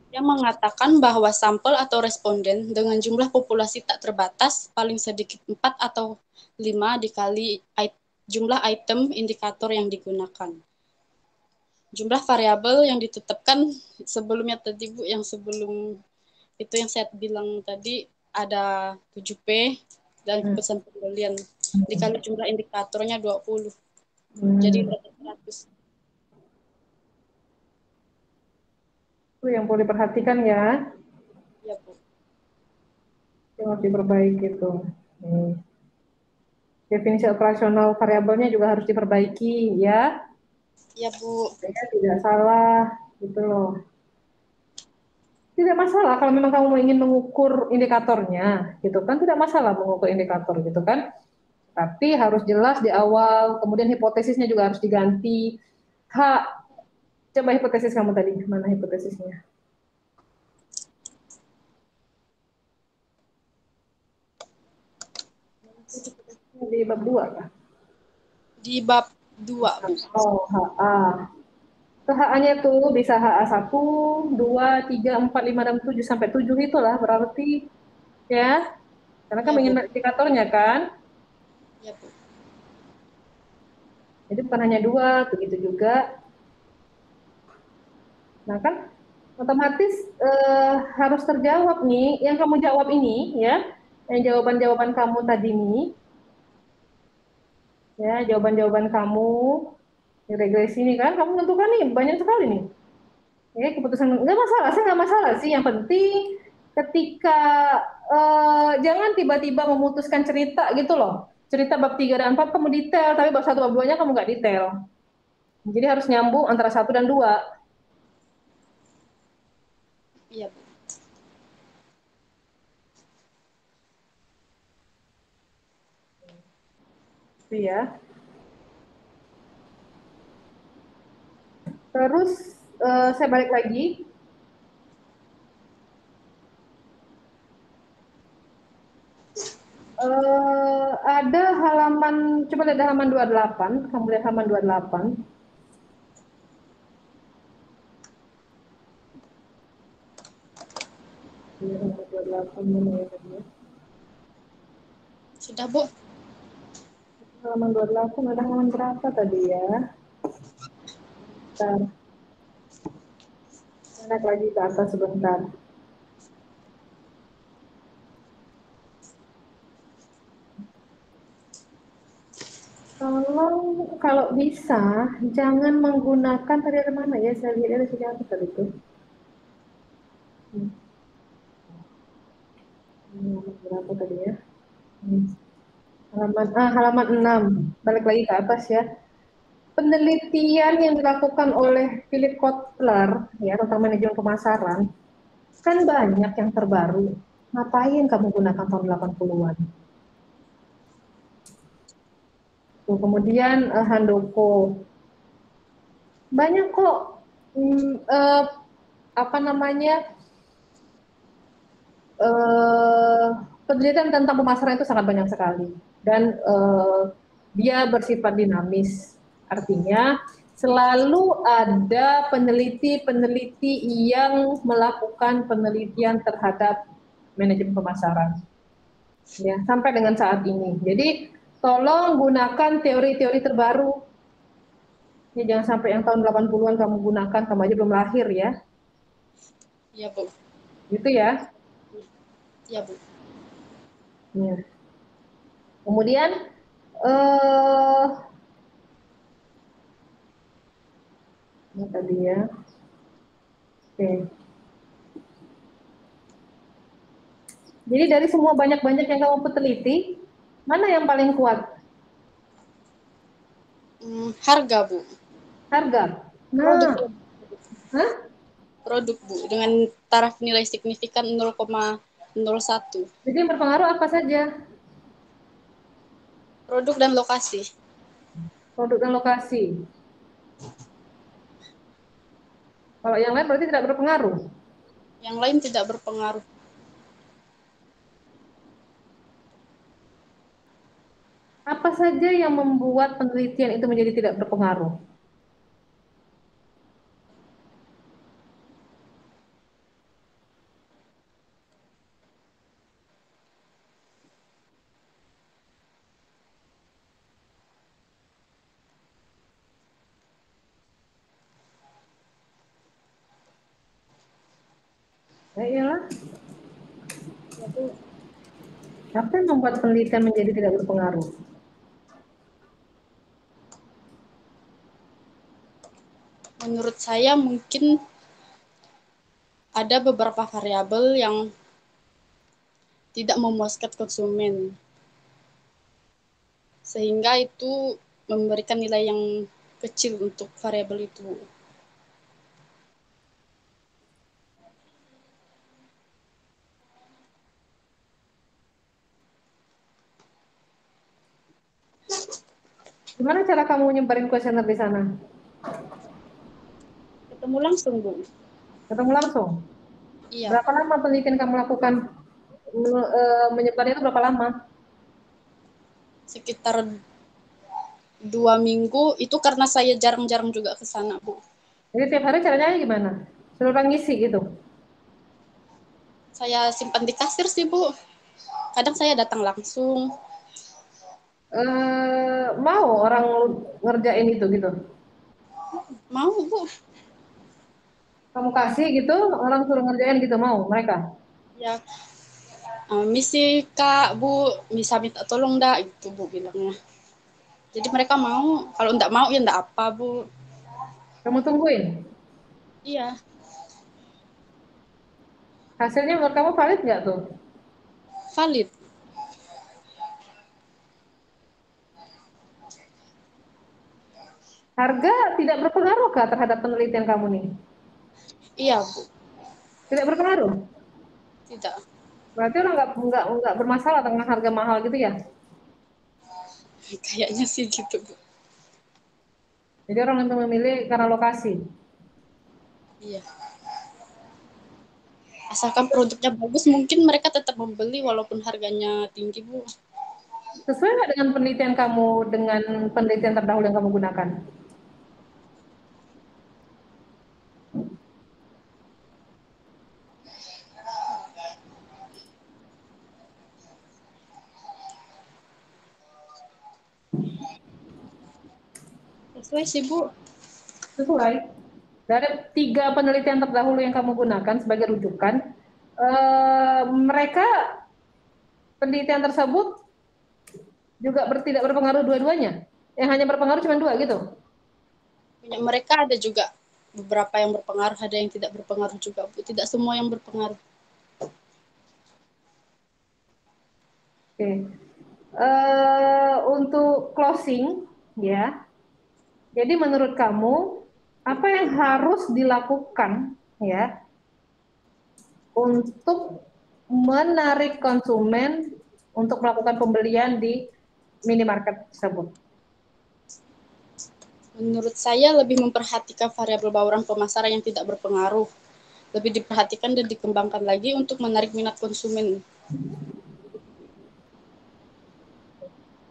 Yang mengatakan bahwa sampel atau responden dengan jumlah populasi tak terbatas paling sedikit 4 atau 5 dikali jumlah item indikator yang digunakan. Jumlah variabel yang ditetapkan sebelumnya tadi, Bu, yang sebelum itu yang saya bilang tadi ada 7P dan keputusan pembelian dikali jumlah indikatornya 20. Jadi 100. Itu yang perlu diperhatikan ya, Ya, Bu. yang harus diperbaiki itu. Definisi operasional variabelnya juga harus diperbaiki ya, Ya, Bu. supaya tidak salah gitu loh. Tidak masalah kalau memang kamu ingin mengukur indikatornya, gitu kan? Tidak masalah mengukur indikator, gitu kan? Tapi harus jelas di awal, kemudian hipotesisnya juga harus diganti. Coba hipotesis kamu tadi, mana hipotesisnya? Di bab 2 kah? Di bab 2, Bu. Oh, HA. Itu HA-nya itu bisa HA 1, 2, 3, 4, 5, dan 7 sampai 7 itulah berarti ya. Karena kan Ya, Bu. ingin indikatornya kan. Ya, Bu. Jadi bukan hanya 2, begitu juga. Nah kan otomatis harus terjawab nih yang kamu jawab ini ya. Yang jawaban-jawaban kamu tadi nih ya, jawaban-jawaban kamu di regresi ini kan kamu tentukan nih banyak sekali nih. Ya, keputusan nggak masalah, saya nggak masalah sih. Yang penting ketika jangan tiba-tiba memutuskan cerita gitu loh. Cerita bab 3 dan 4 kamu detail, tapi bab 1 bab 2-nya kamu nggak detail. Jadi harus nyambung antara 1 dan 2. Iya, Bu. Itu ya. Terus saya balik lagi. Ada halaman, coba lihat halaman 28, kamu lihat halaman 28. Iya, halaman 28 mana ya tadi ya? Sudah, Bu. Halaman 28 ada halaman berapa tadi ya? Bentar. Naik lagi ke atas sebentar. Kalau bisa jangan menggunakan tadi ada mana ya? Saya lihat ada sejauh tadi itu. Halaman berapa tadi ya? Halaman 6. Balik lagi ke atas ya. Penelitian yang dilakukan oleh Philip Kotler ya tentang manajemen pemasaran kan banyak yang terbaru. Ngapain kamu gunakan tahun 80-an? Tuh, kemudian Handoko. Banyak kok apa namanya? Penelitian tentang pemasaran itu sangat banyak sekali dan dia bersifat dinamis. Artinya selalu ada peneliti-peneliti yang melakukan penelitian terhadap manajemen pemasaran. Ya, sampai dengan saat ini. Jadi tolong gunakan teori-teori terbaru. Ya, jangan sampai yang tahun 80-an kamu gunakan, kamu aja belum lahir ya. Iya, Bu. Gitu ya. Iya, Bu. Ya. Kemudian eh ini tadi ya. Oke. Jadi dari semua banyak-banyak yang kamu teliti, mana yang paling kuat? Harga, Bu. Harga. Produk, Nah, hah? produk, Bu, dengan taraf nilai signifikan 0,01. Jadi yang berpengaruh apa saja? Produk dan lokasi. Produk dan lokasi. Kalau yang lain berarti tidak berpengaruh. Yang lain tidak berpengaruh. Apa saja yang membuat penelitian itu menjadi tidak berpengaruh? Ya iyalah. Apa yang membuat penelitian menjadi tidak berpengaruh? Menurut saya mungkin ada beberapa variabel yang tidak memuaskan konsumen, sehingga itu memberikan nilai yang kecil untuk variabel itu. Gimana cara kamu nyebarin kuesioner di sana? Ketemu langsung, Bu. Ketemu langsung? Iya, Berapa lama penelitian kamu lakukan menyebarnya itu berapa lama? sekitar 2 minggu, itu karena saya jarang-jarang juga ke sana, Bu. Jadi tiap hari caranya gimana? Suruh orang ngisi gitu? Saya simpan di kasir sih, Bu. Kadang saya datang langsung. Mau orang ngerjain itu gitu? Mau, Bu. Kamu kasih gitu, orang suruh ngerjain gitu, mau mereka? Ya, misi Kak, Bu, bisa minta tolong dah, itu Bu bilangnya. Jadi mereka mau, kalau enggak mau ya enggak apa, Bu. Kamu tungguin? Iya, Hasilnya menurut kamu valid nggak tuh? valid. Harga tidak berpengaruh kah terhadap penelitian kamu nih? Iya, Bu. Tidak berpengaruh? Tidak. Berarti orang nggak bermasalah dengan harga mahal gitu ya? Kayaknya sih gitu, Bu. Jadi orang lebih memilih karena lokasi. Iya. Asalkan produknya bagus, mungkin mereka tetap membeli walaupun harganya tinggi, Bu. Sesuai nggak dengan penelitian kamu, dengan penelitian terdahulu yang kamu gunakan? Sesuai sih, Bu. Sesuai. Dari 3 penelitian terdahulu yang kamu gunakan sebagai rujukan, mereka penelitian tersebut juga tidak berpengaruh dua-duanya. Yang hanya berpengaruh cuma 2 gitu. Punya mereka ada juga beberapa yang berpengaruh, ada yang tidak berpengaruh juga, Bu. Tidak semua yang berpengaruh. Oke. Untuk closing, ya. Jadi menurut kamu apa yang harus dilakukan, ya, untuk menarik konsumen untuk melakukan pembelian di minimarket tersebut? Menurut saya lebih memperhatikan variabel bauran pemasaran yang tidak berpengaruh. Lebih diperhatikan dan dikembangkan lagi untuk menarik minat konsumen.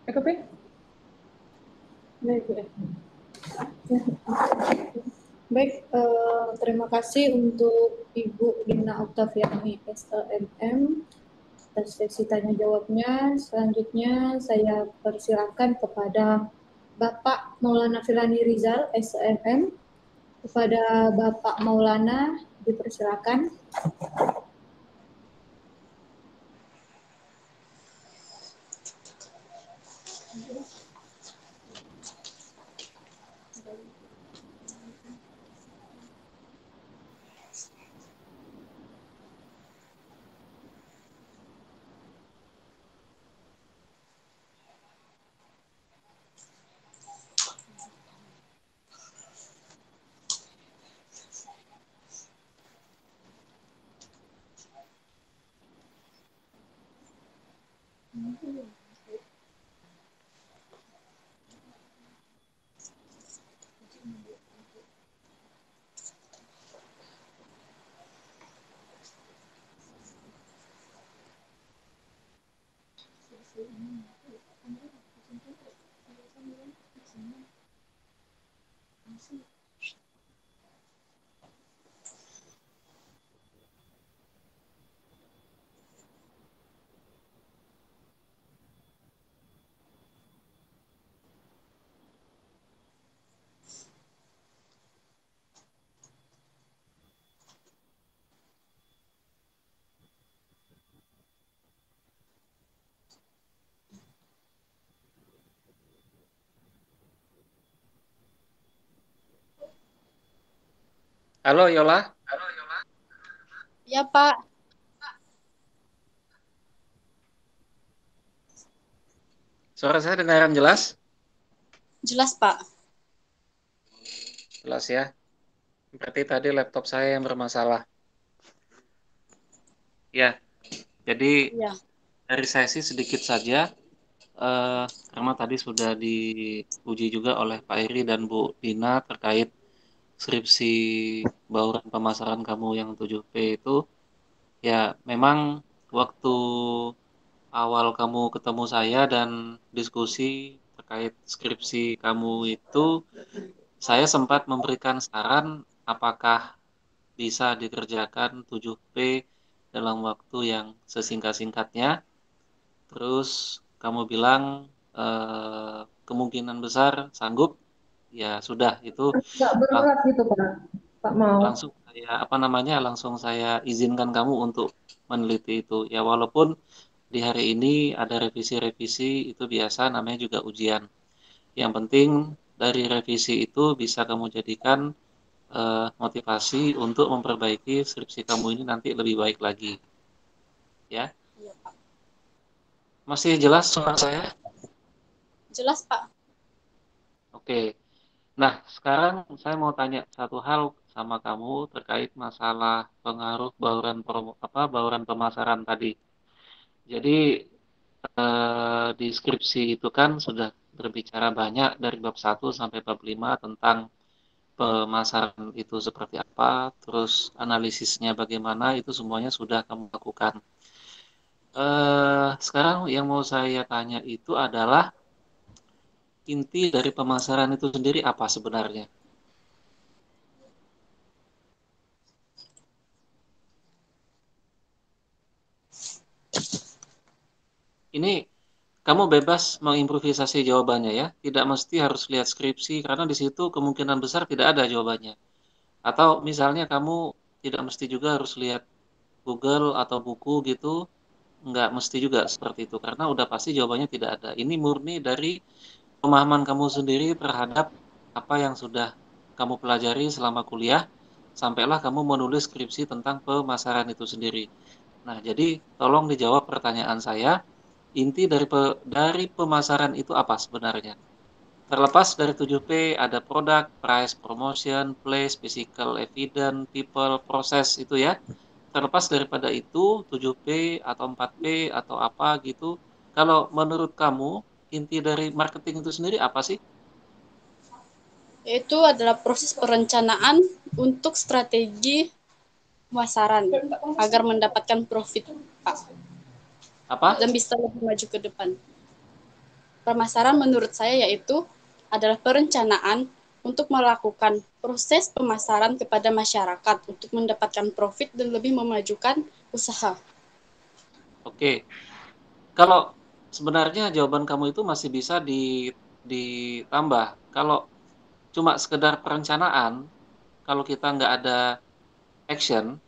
Cukup ya? Baik, terima kasih untuk Ibu Dina Oktaviani SEMM atas sesi tanya jawabnya. Selanjutnya saya persilakan kepada Bapak Maulana Filani Rizal SEMM. Kepada Bapak Maulana dipersilakan. Halo Yola, Ya, Pak. Suara saya dengaran jelas? Jelas, Pak. Jelas ya. Berarti tadi laptop saya yang bermasalah. Ya, jadi Ya. dari saya sih sedikit saja, karena tadi sudah diuji juga oleh Pak Eri dan Bu Dina terkait skripsi bauran pemasaran kamu yang 7P itu. Ya, memang waktu awal kamu ketemu saya dan diskusi terkait skripsi kamu itu, saya sempat memberikan saran apakah bisa dikerjakan 7P dalam waktu yang sesingkat-singkatnya. Terus kamu bilang kemungkinan besar sanggup. Ya sudah, itu Nggak lang- berat gitu Pak. Pak mau. langsung saya izinkan kamu untuk meneliti itu. Ya walaupun di hari ini ada revisi-revisi, itu biasa, namanya juga ujian. Yang penting dari revisi itu bisa kamu jadikan motivasi untuk memperbaiki skripsi kamu ini nanti lebih baik lagi. Ya, Iya, Pak. masih jelas suara saya? Jelas, Pak. Oke. Nah, sekarang saya mau tanya satu hal sama kamu terkait masalah pengaruh bauran pemasaran tadi. Jadi di skripsi itu kan sudah berbicara banyak dari bab 1 sampai bab 5 tentang pemasaran itu seperti apa, terus analisisnya bagaimana, itu semuanya sudah kamu lakukan. Sekarang yang mau saya tanya itu adalah inti dari pemasaran itu sendiri apa sebenarnya? Ini kamu bebas mengimprovisasi jawabannya ya, tidak mesti harus lihat skripsi karena di situ kemungkinan besar tidak ada jawabannya. Atau misalnya kamu tidak mesti juga harus lihat Google atau buku gitu, nggak mesti juga seperti itu karena udah pasti jawabannya tidak ada. Ini murni dari pemahaman kamu sendiri terhadap apa yang sudah kamu pelajari selama kuliah, sampailah kamu menulis skripsi tentang pemasaran itu sendiri. Nah, jadi tolong dijawab pertanyaan saya, inti dari pemasaran itu apa sebenarnya? Terlepas dari 7P, ada produk, price, promotion, place, physical, evidence, people, proses itu ya. Terlepas daripada itu, 7P atau 4P atau apa gitu, kalau menurut kamu, inti dari marketing itu sendiri apa sih? Yaitu adalah proses perencanaan untuk strategi pemasaran agar mendapatkan profit, Pak, Apa? dan bisa lebih maju ke depan. Pemasaran menurut saya yaitu adalah perencanaan untuk melakukan proses pemasaran kepada masyarakat untuk mendapatkan profit dan lebih memajukan usaha. Oke. Kalau sebenarnya jawaban kamu itu masih bisa ditambah. Kalau cuma sekedar perencanaan, kalau kita nggak ada action,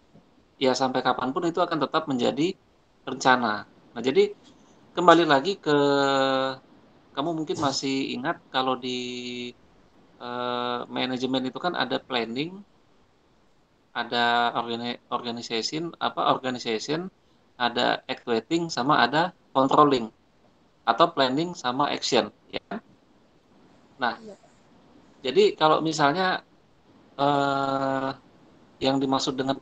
ya sampai kapanpun itu akan tetap menjadi rencana. Nah, jadi kembali lagi ke kamu mungkin masih ingat kalau di manajemen itu kan ada planning, ada organization, ada actuating sama ada controlling atau planning sama action, ya. Nah, jadi kalau misalnya eh, yang dimaksud dengan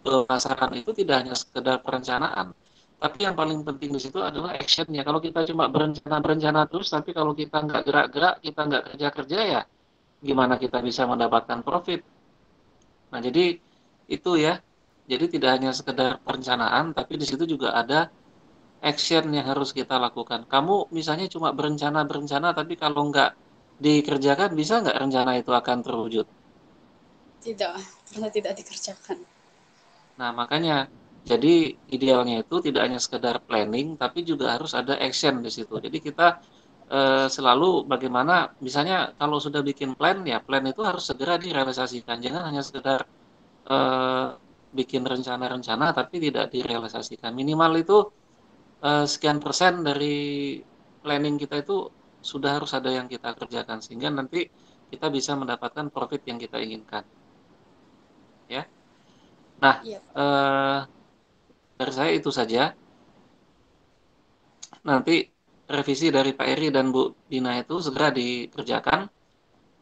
pemasaran itu tidak hanya sekedar perencanaan, tapi yang paling penting di situ adalah actionnya. Kalau kita cuma berencana terus, tapi kalau kita nggak gerak-gerak, kita nggak kerja-kerja, ya gimana kita bisa mendapatkan profit? Nah, jadi itu ya. Jadi tidak hanya sekedar perencanaan, tapi di situ juga ada action yang harus kita lakukan. Kamu misalnya cuma berencana-berencana, tapi kalau nggak dikerjakan, bisa nggak rencana itu akan terwujud? Tidak, karena tidak dikerjakan. Nah, makanya jadi idealnya itu tidak hanya sekedar planning, tapi juga harus ada action di situ. Jadi kita selalu bagaimana, misalnya kalau sudah bikin plan, ya plan itu harus segera direalisasikan. Jangan hanya sekedar eh, bikin rencana-rencana, tapi tidak direalisasikan. Minimal itu sekian persen dari planning kita itu sudah harus ada yang kita kerjakan, sehingga nanti kita bisa mendapatkan profit yang kita inginkan. Ya. Nah, Iya. dari saya itu saja. Nanti revisi dari Pak Eri dan Bu Dina itu segera dikerjakan.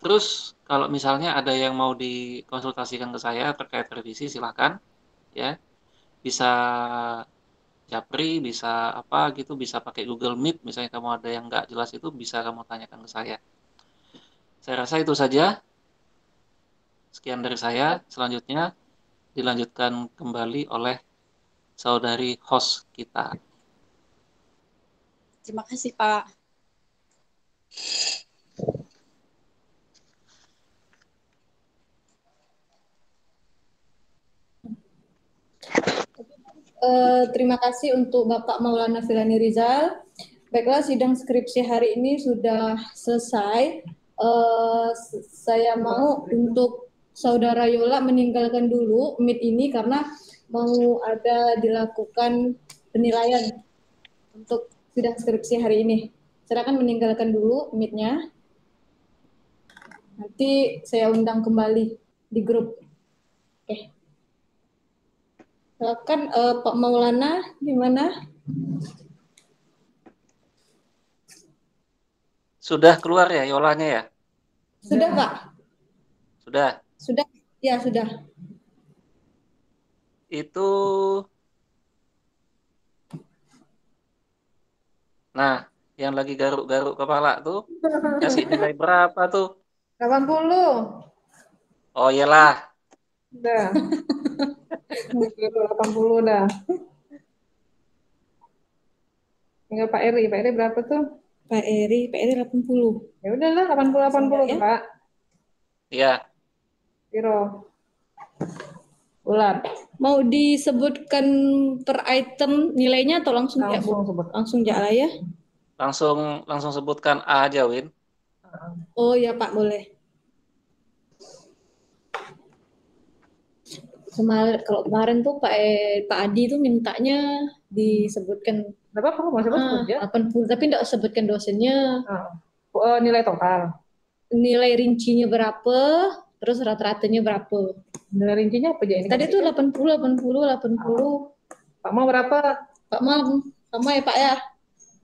Terus kalau misalnya ada yang mau dikonsultasikan ke saya terkait revisi, silakan ya. Bisa japri, bisa apa gitu, bisa pakai Google Meet. Misalnya kamu ada yang nggak jelas itu bisa kamu tanyakan ke saya. Saya rasa itu saja. Sekian dari saya. Selanjutnya dilanjutkan kembali oleh saudari host kita. Terima kasih, Pak. Terima kasih untuk Bapak Maulana Filani Rizal. Baiklah, sidang skripsi hari ini sudah selesai. Saya mau untuk Saudara Yola meninggalkan dulu Meet ini karena mau ada dilakukan penilaian untuk sidang skripsi hari ini. Silakan meninggalkan dulu Meet-nya. Nanti saya undang kembali di grup. Oke. Silakan Pak Maulana, gimana? Sudah keluar ya Yolanya ya? Sudah, Pak? Sudah. Sudah? Ya, sudah. Itu, nah, yang lagi garuk-garuk kepala tuh, kasih nilai berapa tuh? 80. Oh iyalah, Udah. 80 dah. Tinggal Pak Eri. Pak Eri berapa tuh? Pak Eri 80. Ya udahlah 80 Ya. Pak. iya. Piro. Bulan. Mau disebutkan per item nilainya atau langsung ya, Bu? Langsung sebut. Langsung ya lah ya. Langsung sebutkan A aja, Win. Oh ya Pak, boleh. Kalau kemarin tuh Pak Adi tuh mintanya disebutkan Berapa kamu mau sebut ya? 80, tapi enggak sebutkan dosennya. Nilai total. Nilai rincinya berapa, terus rata-ratanya berapa. Nilai rincinya apa aja ini? Tadi tuh 80. Pak mau berapa? Pak mau sama ya Pak ya?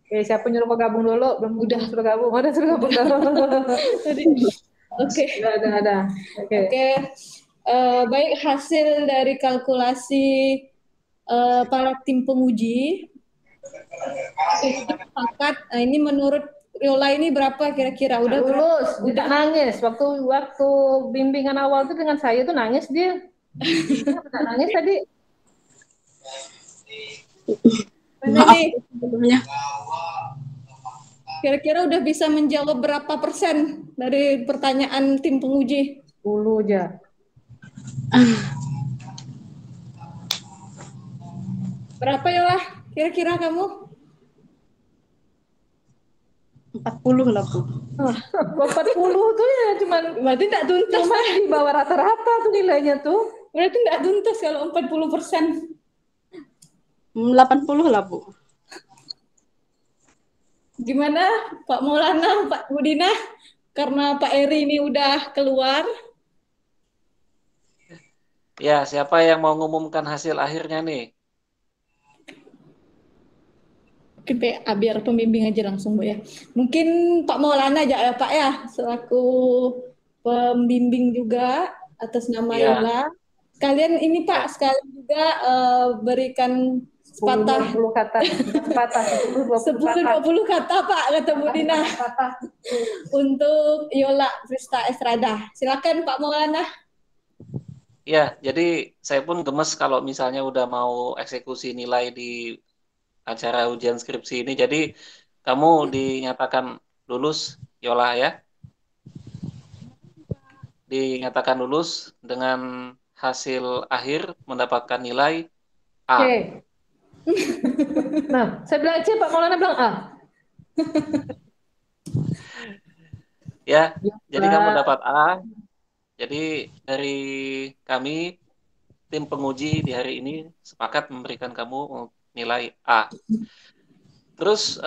Oke, siapa nyuruh kau gabung dulu? Belum Udah. suruh gabung. Udah suruh gabung dulu. Oke. Ada. Oke. Baik, hasil dari kalkulasi para tim penguji sepakat. Ini menurut Yola ini berapa kira-kira? Udah lulus. Udah nangis waktu bimbingan awal tuh dengan saya tuh nangis dia. Udah nangis tadi. Mana nih? Sebelumnya. Kira-kira udah bisa menjawab berapa persen dari pertanyaan tim penguji? 10 aja. Berapa Yola? Kira-kira kamu? 40 lah, Bu. 40 tuh ya cuman Berarti tidak tuntas. cuma di bawah rata-rata tuh nilainya tuh. Berarti tidak tuntas kalau 40%. 80 lah, Bu. Gimana Pak Maulana, Pak Budina? Karena Pak Eri ini udah keluar. Ya, siapa yang mau ngumumkan hasil akhirnya nih? Mungkin biar pembimbing aja langsung Bu ya. Mungkin Pak Maulana aja ya Pak ya, selaku pembimbing juga atas nama Iya. Yola. Sekalian ini Pak, sekalian juga berikan sepatah 10 kata. Sepatah 10-20 kata Pak, kata Bu Dina untuk Yola Frista Estrada. Silakan Pak Maulana. Ya, jadi saya pun gemes kalau misalnya udah mau eksekusi nilai di acara ujian skripsi ini. Jadi kamu dinyatakan lulus, Yola ya. Dinyatakan lulus dengan hasil akhir mendapatkan nilai A. Oke. Nah, saya bilang C, Pak Maulana bilang A. Ya, jadi kamu dapat A. Jadi dari kami tim penguji di hari ini sepakat memberikan kamu nilai A. Terus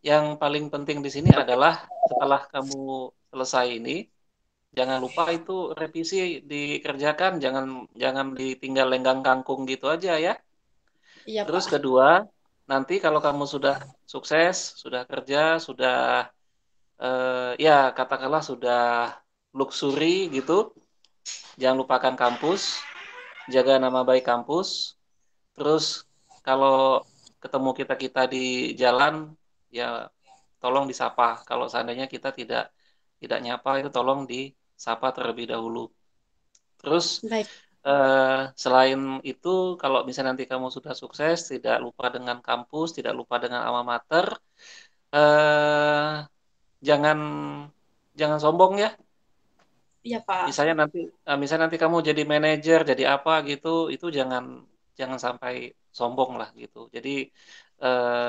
yang paling penting di sini adalah setelah kamu selesai ini, Jangan lupa itu revisi dikerjakan, jangan ditinggal lenggang kangkung gitu aja ya. Iya, Terus Pak. kedua, nanti kalau kamu sudah sukses, sudah kerja, sudah ya katakanlah sudah luxury gitu, jangan lupakan kampus, jaga nama baik kampus. Terus kalau ketemu kita-kita di jalan, ya tolong disapa. Kalau seandainya kita tidak nyapa, itu tolong disapa terlebih dahulu. Terus Baik. selain itu, kalau misalnya nanti kamu sudah sukses, tidak lupa dengan kampus, tidak lupa dengan alma mater, eh, jangan jangan sombong ya. Iya, Pak. Misalnya nanti kamu jadi manajer, jadi apa gitu, itu jangan jangan sampai sombong lah gitu. Jadi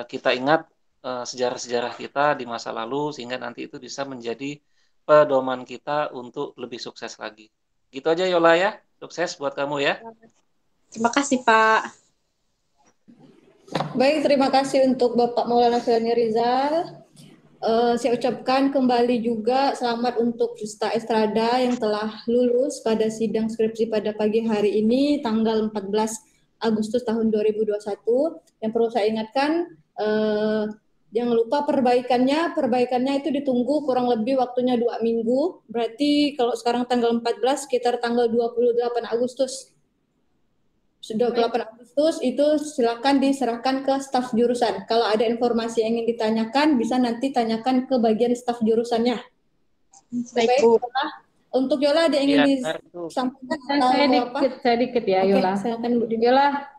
kita ingat sejarah-sejarah kita di masa lalu sehingga nanti itu bisa menjadi pedoman kita untuk lebih sukses lagi. Gitu aja Yola ya. Sukses buat kamu ya. Terima kasih, Pak. Baik, terima kasih untuk Bapak Maulana Filani Rizal. Saya ucapkan kembali juga selamat untuk Justa Estrada yang telah lulus pada sidang skripsi pada pagi hari ini tanggal 14 Agustus tahun 2021. Yang perlu saya ingatkan, jangan lupa perbaikannya itu ditunggu kurang lebih waktunya 2 minggu. Berarti kalau sekarang tanggal 14 sekitar tanggal 28 Agustus. Sudah 8 Agustus itu silakan diserahkan ke staf jurusan. Kalau ada informasi yang ingin ditanyakan, bisa nanti tanyakan ke bagian staf jurusannya. Baik, Bu. Untuk Yola ada yang ingin disampaikan? Saya dikit ya, Yola. Silakan Bu. Yola,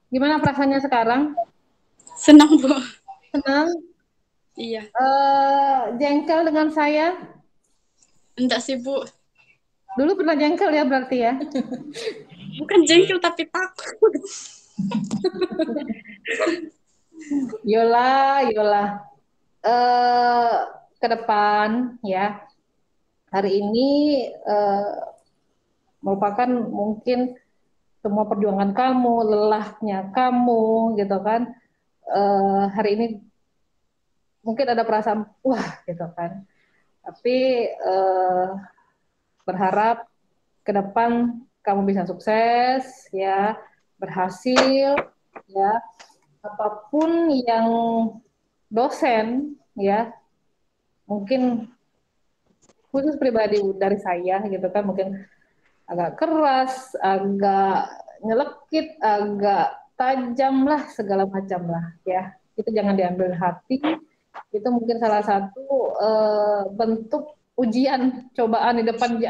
gimana perasaannya sekarang? Senang, Bu. Senang? Iya. Jengkel dengan saya? Enggak sih, Bu. Dulu pernah jengkel ya berarti ya? Bukan jengkel tapi takut. Yola, ke depan ya. Hari ini merupakan mungkin semua perjuangan kamu, lelahnya kamu, gitu kan. Hari ini mungkin ada perasaan wah, gitu kan. Tapi berharap ke depan kamu bisa sukses, ya, berhasil, ya, apapun yang dosen, ya, mungkin khusus pribadi dari saya, gitu kan, mungkin agak keras, agak nyelekit, agak tajam lah, segala macam lah, ya, itu jangan diambil hati, itu mungkin salah satu bentuk ujian, cobaan di depan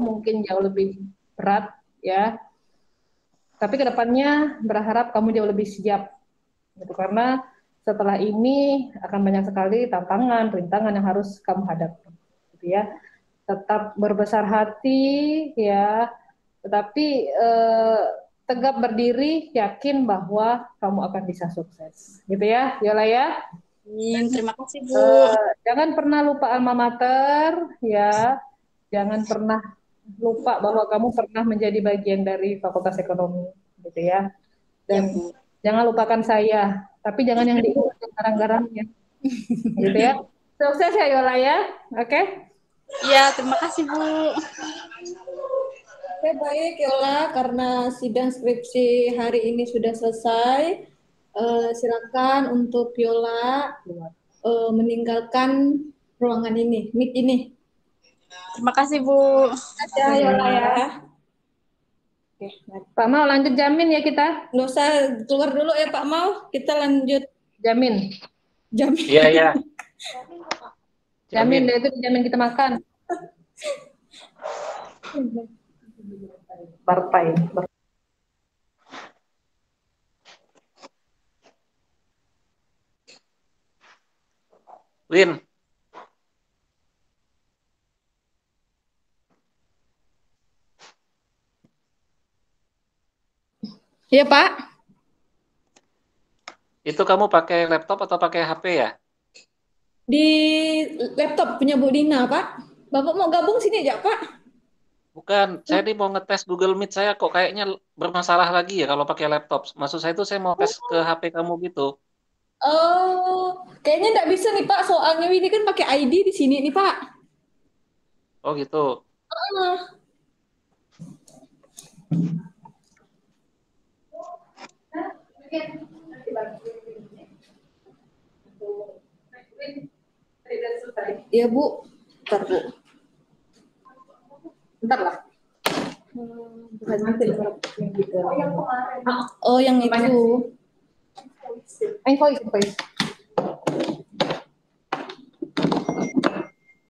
mungkin jauh lebih berat ya. Tapi kedepannya berharap kamu jauh lebih siap, gitu karena setelah ini akan banyak sekali tantangan, rintangan yang harus kamu hadapi, gitu ya. Tetap berbesar hati ya, tetapi tegap berdiri, yakin bahwa kamu akan bisa sukses, gitu ya, Yola ya. Terima kasih, Bu. Jangan pernah lupa alma mater ya, jangan pernah lupa bahwa kamu pernah menjadi bagian dari Fakultas Ekonomi, gitu ya. Dan Ya, jangan lupakan saya, tapi jangan yang diingat garang-garangnya, gitu ya. Sukses ya Yola ya, oke? Iya, terima kasih, Bu. Oke, baik Yola, karena sidang skripsi hari ini sudah selesai, silakan untuk Yola meninggalkan ruangan ini, mic ini. Terima kasih, Bu. Ya, Yola ya. Oke, Pak Mau lanjut jamin ya kita? Nggak usah keluar dulu ya Pak Mau, kita lanjut. Jamin. Jamin. Iya, iya. Jamin deh, itu jamin kita makan. Partai. Win. Iya Pak. Itu kamu pakai laptop atau pakai HP ya? Di laptop punya Bu Dina Pak. Bapak mau gabung sini aja Pak? Bukan, saya ini mau ngetes Google Meet saya kok kayaknya bermasalah lagi ya kalau pakai laptop. Maksud saya itu saya mau tes ke HP kamu gitu. Oh, kayaknya nggak bisa nih Pak, soalnya ini kan pakai ID di sini nih Pak. Oh gitu. Iya Bu, bentar Bu. Bentar lah. Bukan nanti yang gitu. Oh yang itu. Invoice.